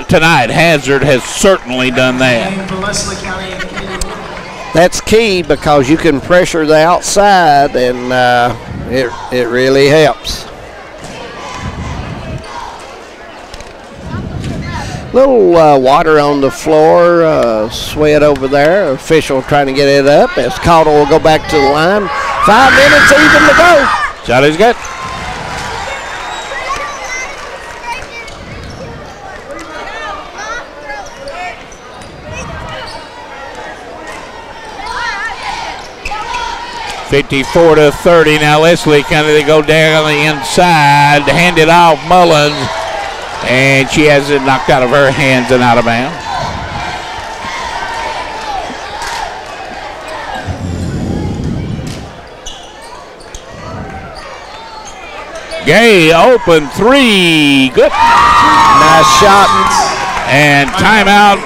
Speaker 6: tonight, Hazard has certainly done that.
Speaker 7: That's key because you can pressure the outside, and it really helps. Little water on the floor, sweat over there. Official trying to get it up as Caudle will go back to the line. 5 minutes even to go.
Speaker 6: Shot is good. (54-30). Now Leslie they go down on the inside, hand it off Mullins, and she has it knocked out of her hands and out of bounds. Gay open three, good.
Speaker 7: Nice shot.
Speaker 6: And timeout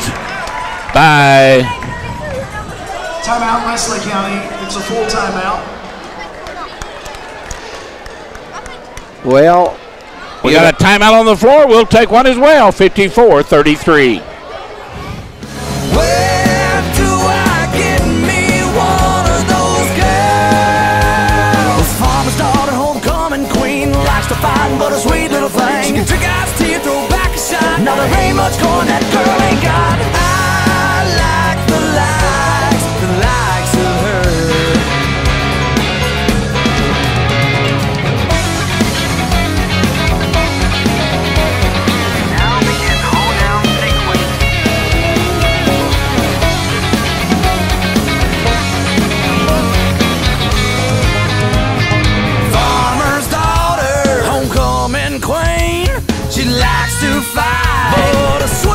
Speaker 6: by.
Speaker 19: Timeout, Leslie County. It's a full timeout.
Speaker 7: Well,
Speaker 6: we got a timeout on the floor. We'll take one as well. 54-33.
Speaker 1: But a sweet little thing. She can trick out his teeth, throw back a shot. Now there ain't much corn that girl ain't got. I like the likes of her.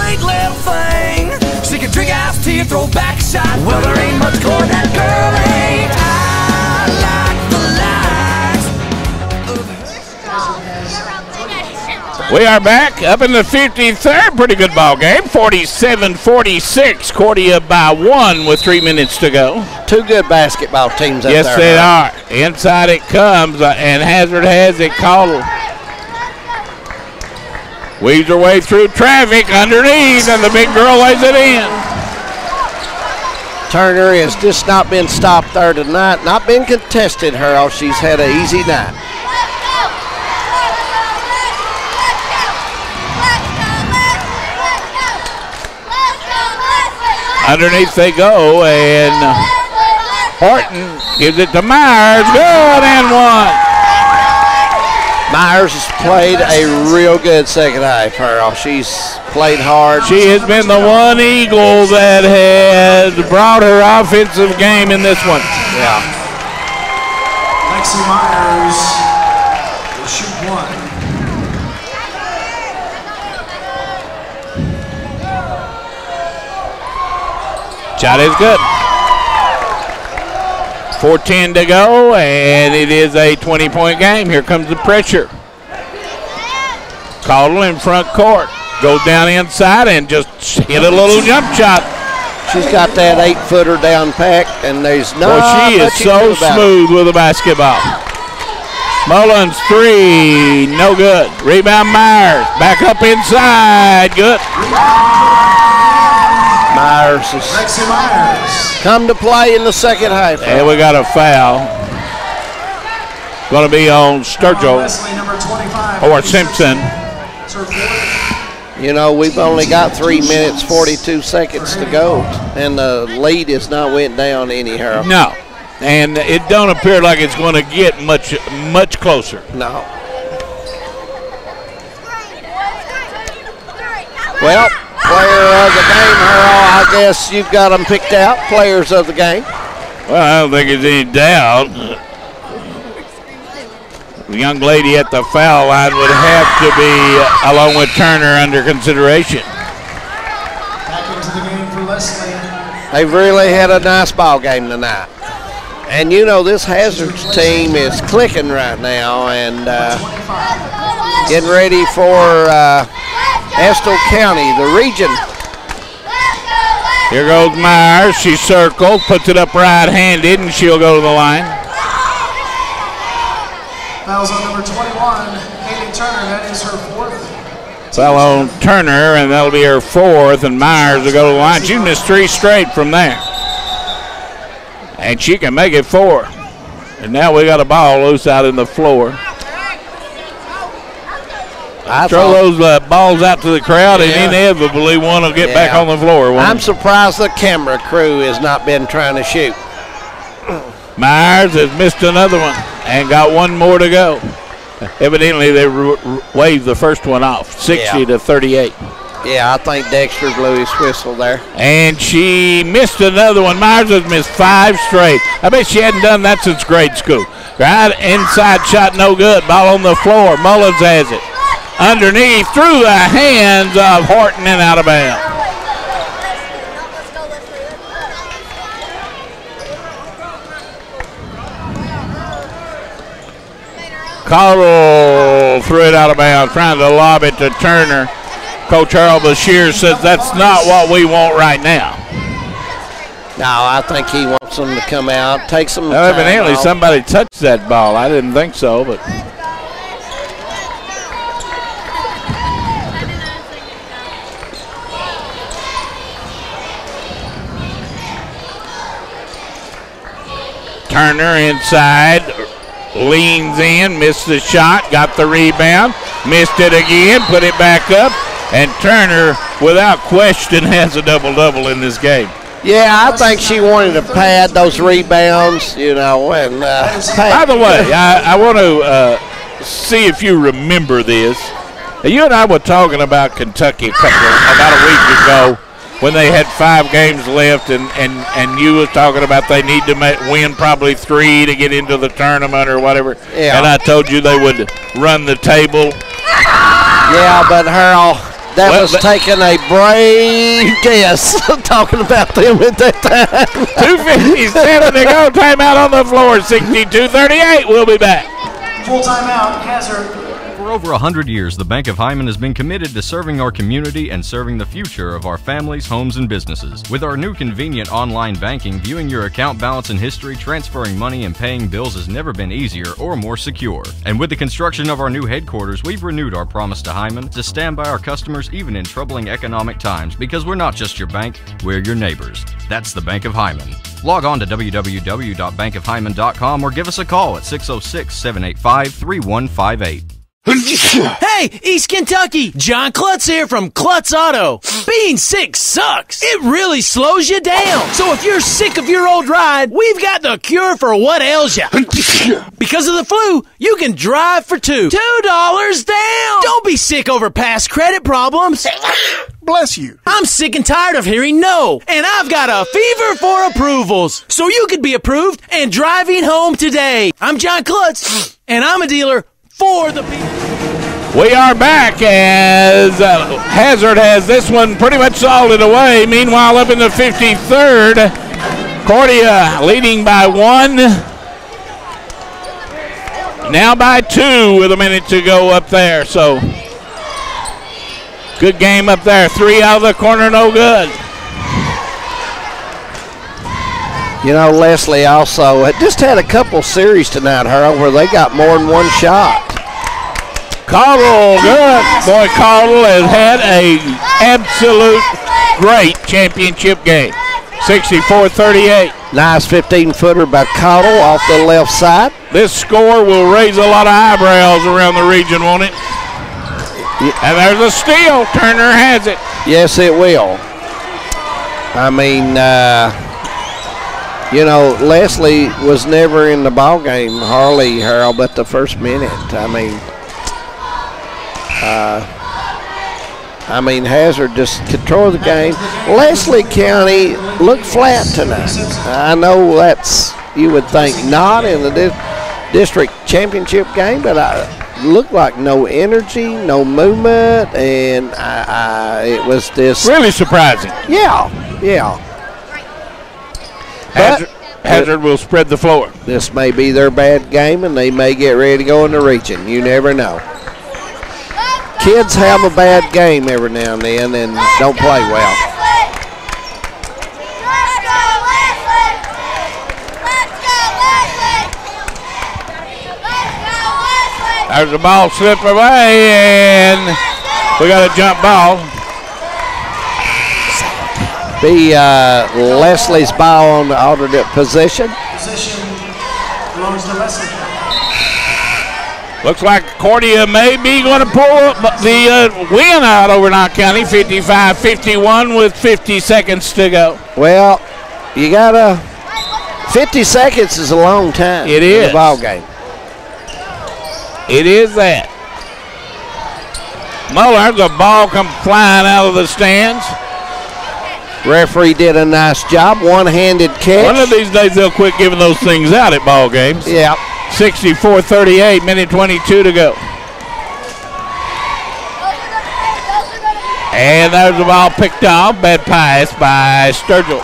Speaker 1: sweet little thing. She can drink iced tea and throw back a shot. Well, there ain't much going that girl ain't. I like the likes.
Speaker 6: We are back up in the 53rd. Pretty good ball game. 47-46. Cordia by 1 with 3 minutes to go.
Speaker 7: Two good basketball teams up there.
Speaker 6: Yes, they are. Inside it comes, and Hazard has it. Caudle weaves her way through traffic underneath, and the big girl lays it in.
Speaker 7: Turner has just not been stopped there tonight. Not been contested, Harold. She's had an easy night.
Speaker 6: Underneath they go, and Horton gives it to Myers. Good and one.
Speaker 7: Myers has played a real good second half, Harold. She's played hard.
Speaker 6: She has been the one Eagle that has brought her offensive game in this one.
Speaker 7: Yeah.
Speaker 19: Lexi Myers will shoot one.
Speaker 6: Shot is good. 4:10 to go, and it is a 20-point game. Here comes the pressure. Caudle in front court. Goes down inside and just hit a little jump shot.
Speaker 7: She's got that 8-footer down pack, and there's no.
Speaker 6: Boy, she is so smooth with the basketball. Mullins 3, no good. Rebound Myers. Back up inside. Good.
Speaker 7: Myers has come to play in the second half.
Speaker 6: And we got a foul. Going to be on Sturgill or Simpson.
Speaker 7: You know, we've only got 3 minutes, 42 seconds to go, and the lead has not went down any, Harold.
Speaker 6: No, and it don't appear like it's going to get much closer.
Speaker 7: No. Well, player of the game, Harold, I guess you've got them picked out, players of the game.
Speaker 6: Well, I don't think there's any doubt. The young lady at the foul line would have to be, along with Turner, under consideration.
Speaker 19: Back into the game for Leslie.
Speaker 7: They've really had a nice ball game tonight. And you know, this Hazards team is clicking right now and getting ready for Estill County, the region.
Speaker 6: Here goes Myers. She circles, puts it up right-handed, and she'll go to the line.
Speaker 19: Fouls on number 21, Haley Turner. That is her fourth.
Speaker 6: Foul on Turner, and that'll be her fourth, and Myers will go to the line. She missed 3 straight from there. And she can make it 4. And now we got a ball loose out in the floor. Throw those balls out to the crowd, and inevitably one will get back on the floor.
Speaker 7: I'm surprised the camera crew has not been trying to shoot.
Speaker 6: Myers has missed another one and got one more to go. Evidently, they waved the first one off, 60-38.
Speaker 7: Yeah, I think Dexter blew his whistle there.
Speaker 6: And she missed another one. Myers has missed 5 straight. I bet she hadn't done that since grade school. Right inside shot, no good. Ball on the floor. Mullins has it. Underneath, through the hands of Horton and out of bounds. Caudle threw it out of bounds, trying to lob it to Turner. Coach Harold Bashir says that's not what we want right now.
Speaker 7: No, I think he wants them to come out, take some time
Speaker 6: evidently
Speaker 7: off.
Speaker 6: somebody touched that ball. I didn't think so, but. Turner inside, leans in, missed the shot, got the rebound, missed it again, put it back up, and Turner, without question, has a double-double in this game.
Speaker 7: Yeah, I think she wanted to pad those rebounds, you know. And
Speaker 6: by the way, I want to see if you remember this. You and I were talking about Kentucky about a week ago when they had 5 games left, and you was talking about they need to win probably 3 to get into the tournament or whatever. Yeah. And I told you they would run the table.
Speaker 7: Yeah, but Harold, That was taking a brave guess talking about them at that time.
Speaker 6: 2:57 to go. Timeout on the floor. 62-38. We'll be back.
Speaker 19: Full timeout. Hazard.
Speaker 10: For over 100 years, the Bank of Hyman has been committed to serving our community and serving the future of our families, homes, and businesses. With our new convenient online banking, viewing your account balance and history, transferring money, and paying bills has never been easier or more secure. And with the construction of our new headquarters, we've renewed our promise to Hyman to stand by our customers even in troubling economic times, because we're not just your bank, we're your neighbors. That's the Bank of Hyman. Log on to www.bankofhyman.com or give us a call at 606-785-3158.
Speaker 2: Hey, East Kentucky! John Klutz here from Klutz Auto. Being sick sucks. It really slows you down. So if you're sick of your old ride, we've got the cure for what ails you. Because of the flu, you can drive for $2 down. Don't be sick over past credit problems.
Speaker 19: Bless you.
Speaker 2: I'm sick and tired of hearing no, and I've got a fever for approvals. So you could be approved and driving home today. I'm John Klutz, and I'm a dealer for the people.
Speaker 6: We are back as Hazard has this one pretty much salted away. Meanwhile, up in the 53rd, Cordia leading by 1. Now by 2 with a minute to go up there. So, good game up there. 3 out of the corner, no good.
Speaker 7: You know, Leslie also just had a couple series tonight, Harold, where they got more than one shot.
Speaker 6: Caudle, good. Boy, Caudle has had a absolute great championship game. 64-38.
Speaker 7: Nice 15-footer by Caudle off the left side.
Speaker 6: This score will raise a lot of eyebrows around the region, won't it? And there's a steal. Turner has it.
Speaker 7: Yes, it will. I mean, you know, Leslie was never in the ball game, hardly, Harold, but the first minute. I mean, Hazard just controlled the game. Leslie County looked flat tonight. I know that's, you would think not in the district championship game, but looked like no energy, no movement, and it was this
Speaker 6: really surprising.
Speaker 7: Yeah.
Speaker 6: Hazard will spread the floor.
Speaker 7: This may be their bad game, and they may get ready to go in the region. You never know. Kids have a bad game every now and then and don't play well.
Speaker 6: There's the ball slipped away, and we got a jump ball.
Speaker 7: Be Leslie's ball on the alternate position.
Speaker 19: Position belongs to Leslie.
Speaker 6: Looks like Cordia may be going to pull the win out over Knott County, 55-51 with 50 seconds to go.
Speaker 7: Well, you got 50 seconds is a long time.
Speaker 6: It is.
Speaker 7: In the ball game.
Speaker 6: It is that. Muller, the ball comes flying out of the stands.
Speaker 7: Referee did a nice job, one-handed catch.
Speaker 6: One of these days they'll quit giving those things out at ball games.
Speaker 7: Yeah.
Speaker 6: 64-38, minute 22 to go. And there's the ball picked off. Bad pass by Sturgill.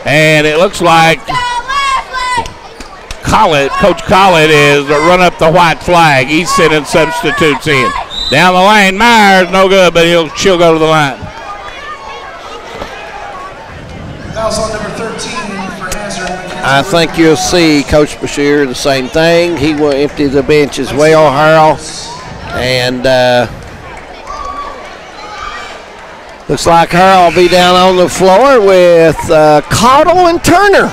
Speaker 6: And it looks like Coach Collett is run up the white flag. He's sending substitutes in. Down the lane, Myers, no good, but she'll go to the line.
Speaker 19: Fouls on number 13 for Hazard.
Speaker 7: I think you'll see Coach Bashir the same thing. He will empty the bench as well, Harold. And looks like Harold will be down on the floor with Caudle and Turner.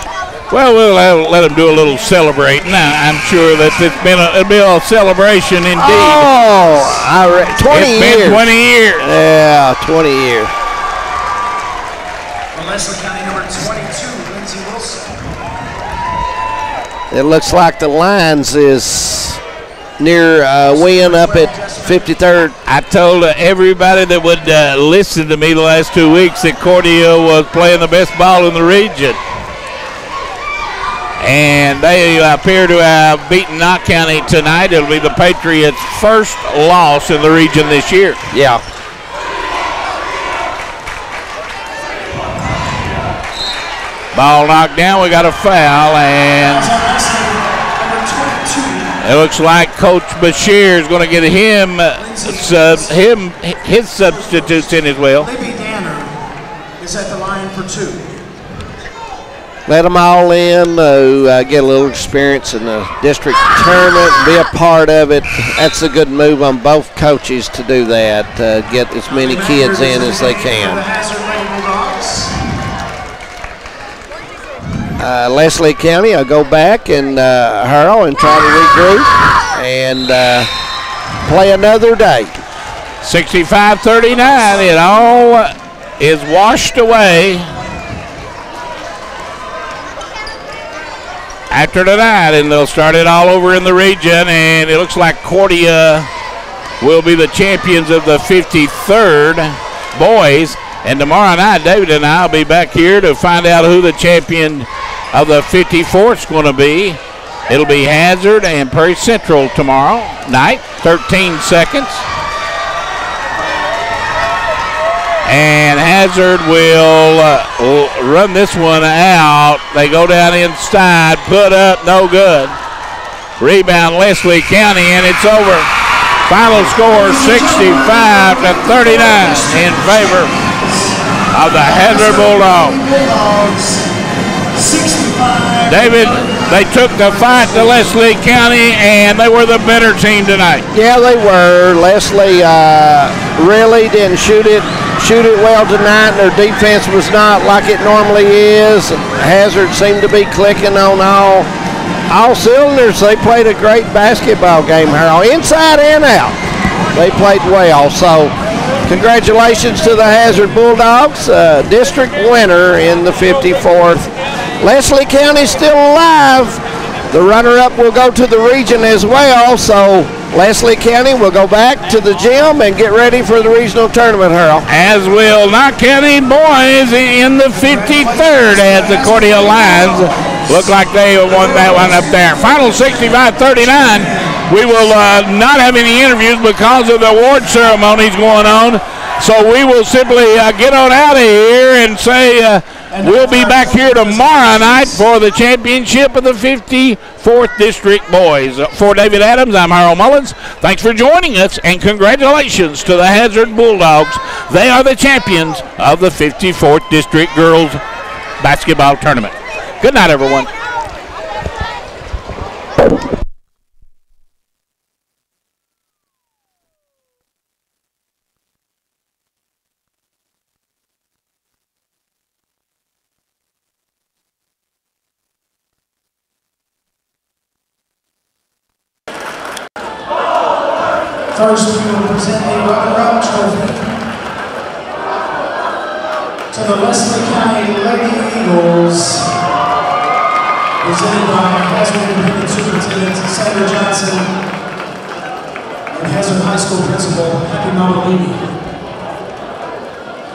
Speaker 6: Well, we'll let them do a little celebrating. I'm sure that it'll be a celebration indeed.
Speaker 7: Oh, 20
Speaker 6: years.
Speaker 7: It's been
Speaker 6: 20 years.
Speaker 7: Yeah, 20 years.
Speaker 19: For Leslie County, number 22, Lindsey Wilson.
Speaker 7: It looks like the lines is near Wynn up at 53rd.
Speaker 6: I told everybody that would listen to me the last 2 weeks that Cordia was playing the best ball in the region. And they appear to have beaten Knott County tonight. It'll be the Patriots' first loss in the region this year.
Speaker 7: Yeah.
Speaker 6: Ball knocked down. We got a foul, and it looks like Coach Bashir is going to get his substitutes in as well.
Speaker 19: Libby Danner is at the line for 2.
Speaker 7: Let them all in, get a little experience in the district tournament, be a part of it. That's a good move on both coaches to do that, get as many kids in as they can. Leslie County, I'll go back and hurl and try to regroup and play another day.
Speaker 6: 65-39, it all is washed away after tonight, and they'll start it all over in the region, and it looks like Cordia will be the champions of the 53rd boys. And tomorrow night, David and I will be back here to find out who the champion of the 54th is going to be. It'll be Hazard and Prairie Central tomorrow night, 13 seconds. And Hazard will run this one out. They go down inside, put up, no good. Rebound Leslie County, and it's over. Final score 65-39 in favor of the Hazard Bulldogs. David, they took the fight to Leslie County, and they were the better team tonight.
Speaker 7: Yeah, they were. Leslie really didn't shoot it well tonight. Their defense was not like it normally is. Hazard seemed to be clicking on all cylinders. They played a great basketball game, Harold, inside and out. They played well. So congratulations to the Hazard Bulldogs, district winner in the 54th. Leslie County's still alive. The runner-up will go to the region as well, so Leslie County will go back to the gym and get ready for the regional tournament, Harold.
Speaker 6: As will Knott County boys in the 53rd, as the Cordia Lions look like they won that one up there. Final 65-39. We will not have any interviews because of the award ceremonies going on, so we will simply get on out of here and say we'll be back here tomorrow night for the championship of the 54th District Boys. For David Adams, I'm Harold Mullins. Thanks for joining us, and congratulations to the Hazard Bulldogs. They are the champions of the 54th District Girls Basketball Tournament. Good night, everyone.
Speaker 19: First, we will present a runner-up trophy to the Leslie County Lady Eagles, presented by Hazard Independent Superintendent Sandra Johnson and Hazard High School Principal Happy Mamalini.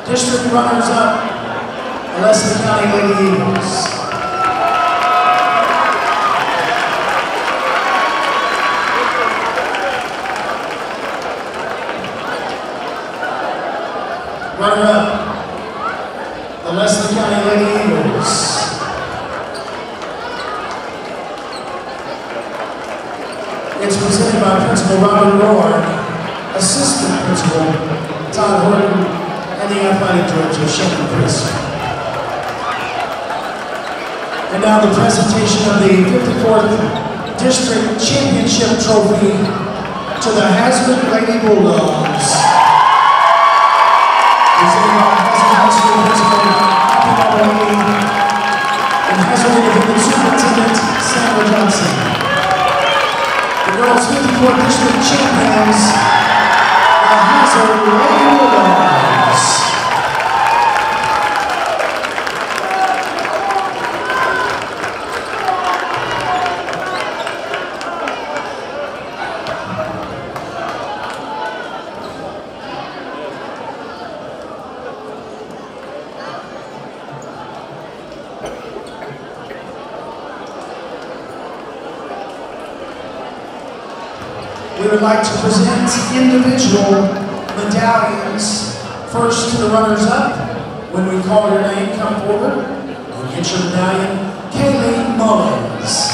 Speaker 19: District runners-up, the Leslie County Lady Eagles. Runner-up, the Leslie County Lady Eagles. It's presented by Principal Robert Rohr, Assistant Principal Todd Horton, and the Athletic Director, Sheldon Prisk. And now the presentation of the 54th District Championship Trophy to the Hazard Lady Bulldogs. Presented by Hazard High School Principal Happy Mamalini and Hazard Independent Superintendent Sandra Johnson. The girls' 54th District champions, the Hazard Lady Bulldogs. we would like to present individual medallions. First to the runners-up. When we call your name, come forward and get your medallion. Kaylee Mullins.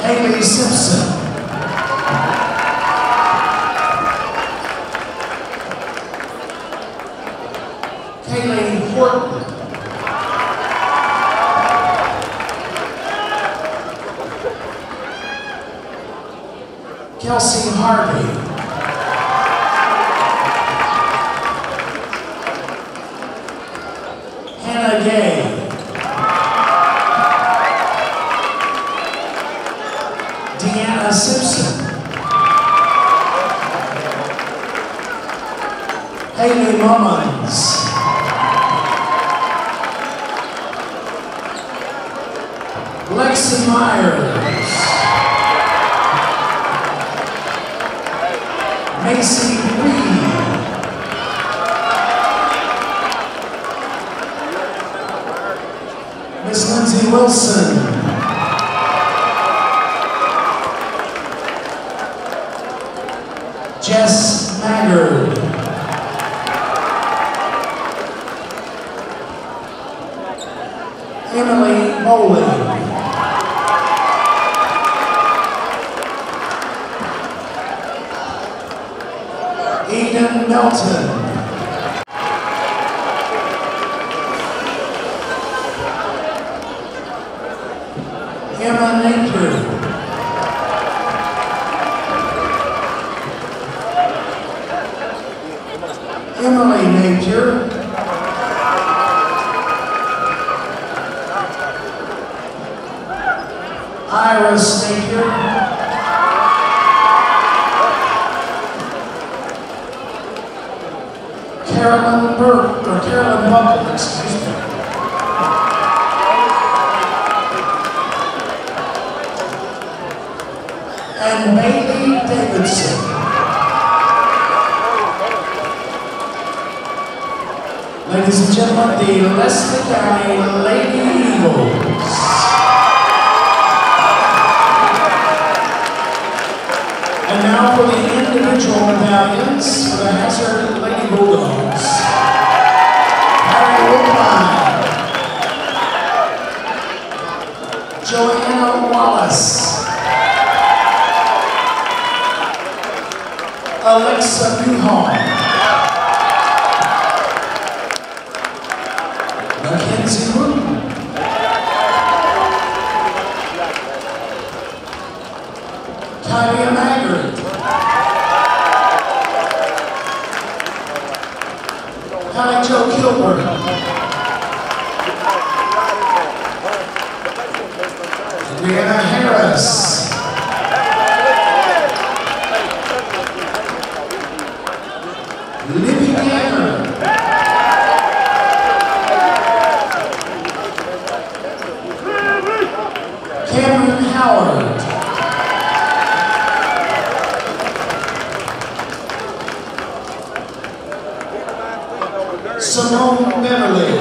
Speaker 19: Haley Simpson. Kaylee Horton. Kelsey Harvey. Hannah Gay. Deanna Simpson. Haley Mullins. Lexi Myers. Macy Reed. Miss Lindsay Wilson. Jess Maggard. Emily Bowling. Eden Melton. Emma Napier. Emily Napier. Iris Napier. Carolyn Burke, or Carolyn Buckle, excuse me. And Bailey Davidson. Ladies and gentlemen, the Leslie County Lady Eagles. And now for the individual medallions for the Hazard Lady Bulldogs. Harry Woodbine. Joanna Wallace. Alexa Newhall. Mackenzie Wooten. Kylie Maggard. Hallie Jo Kilburn. Brianna Harris. Libby Ganner. Cameron Howard. Simone Beverly.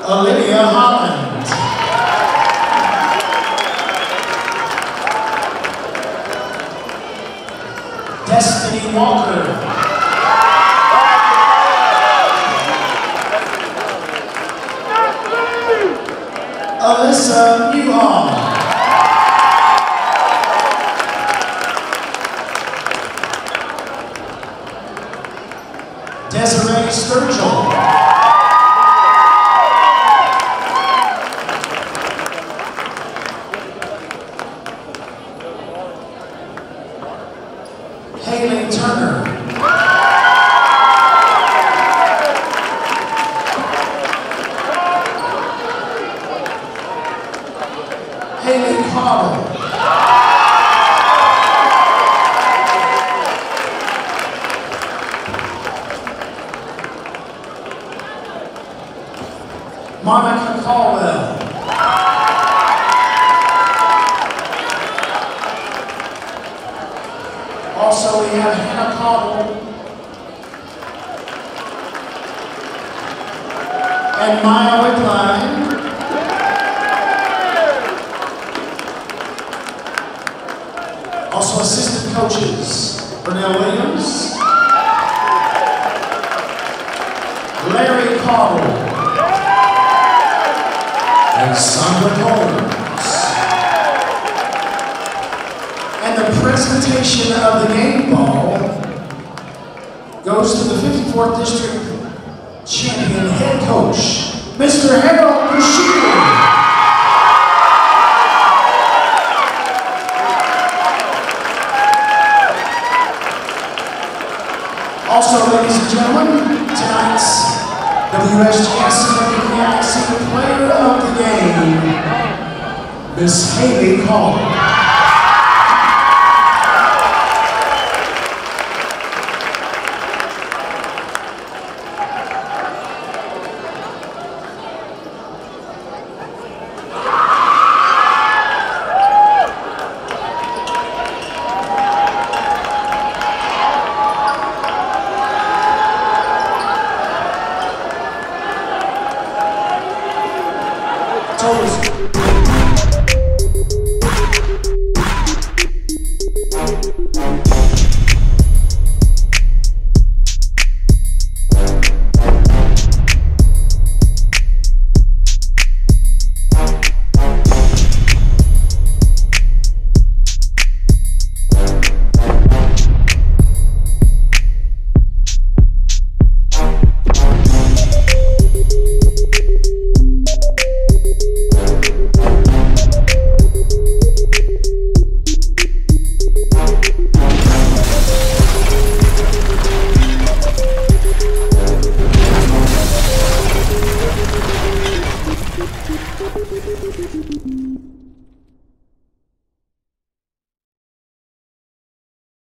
Speaker 19: Olivia Holland. Destiny Walker. Alyssa Newhall. Desiree Sturgill. Haley Turner. Haley Cottle. Monica Caldwell. Also, we have Hannah Cottle, and Maya Wickline. Also assistant coaches, Burnell Williams, Larry Cauble, and Sandra Holmes. And the presentation of the game ball goes to the 54th District Champion Head Coach, Mr. Harold Bashir. Also, ladies and gentlemen, tonight's WSGS Player of the Game, Miss Haley Call.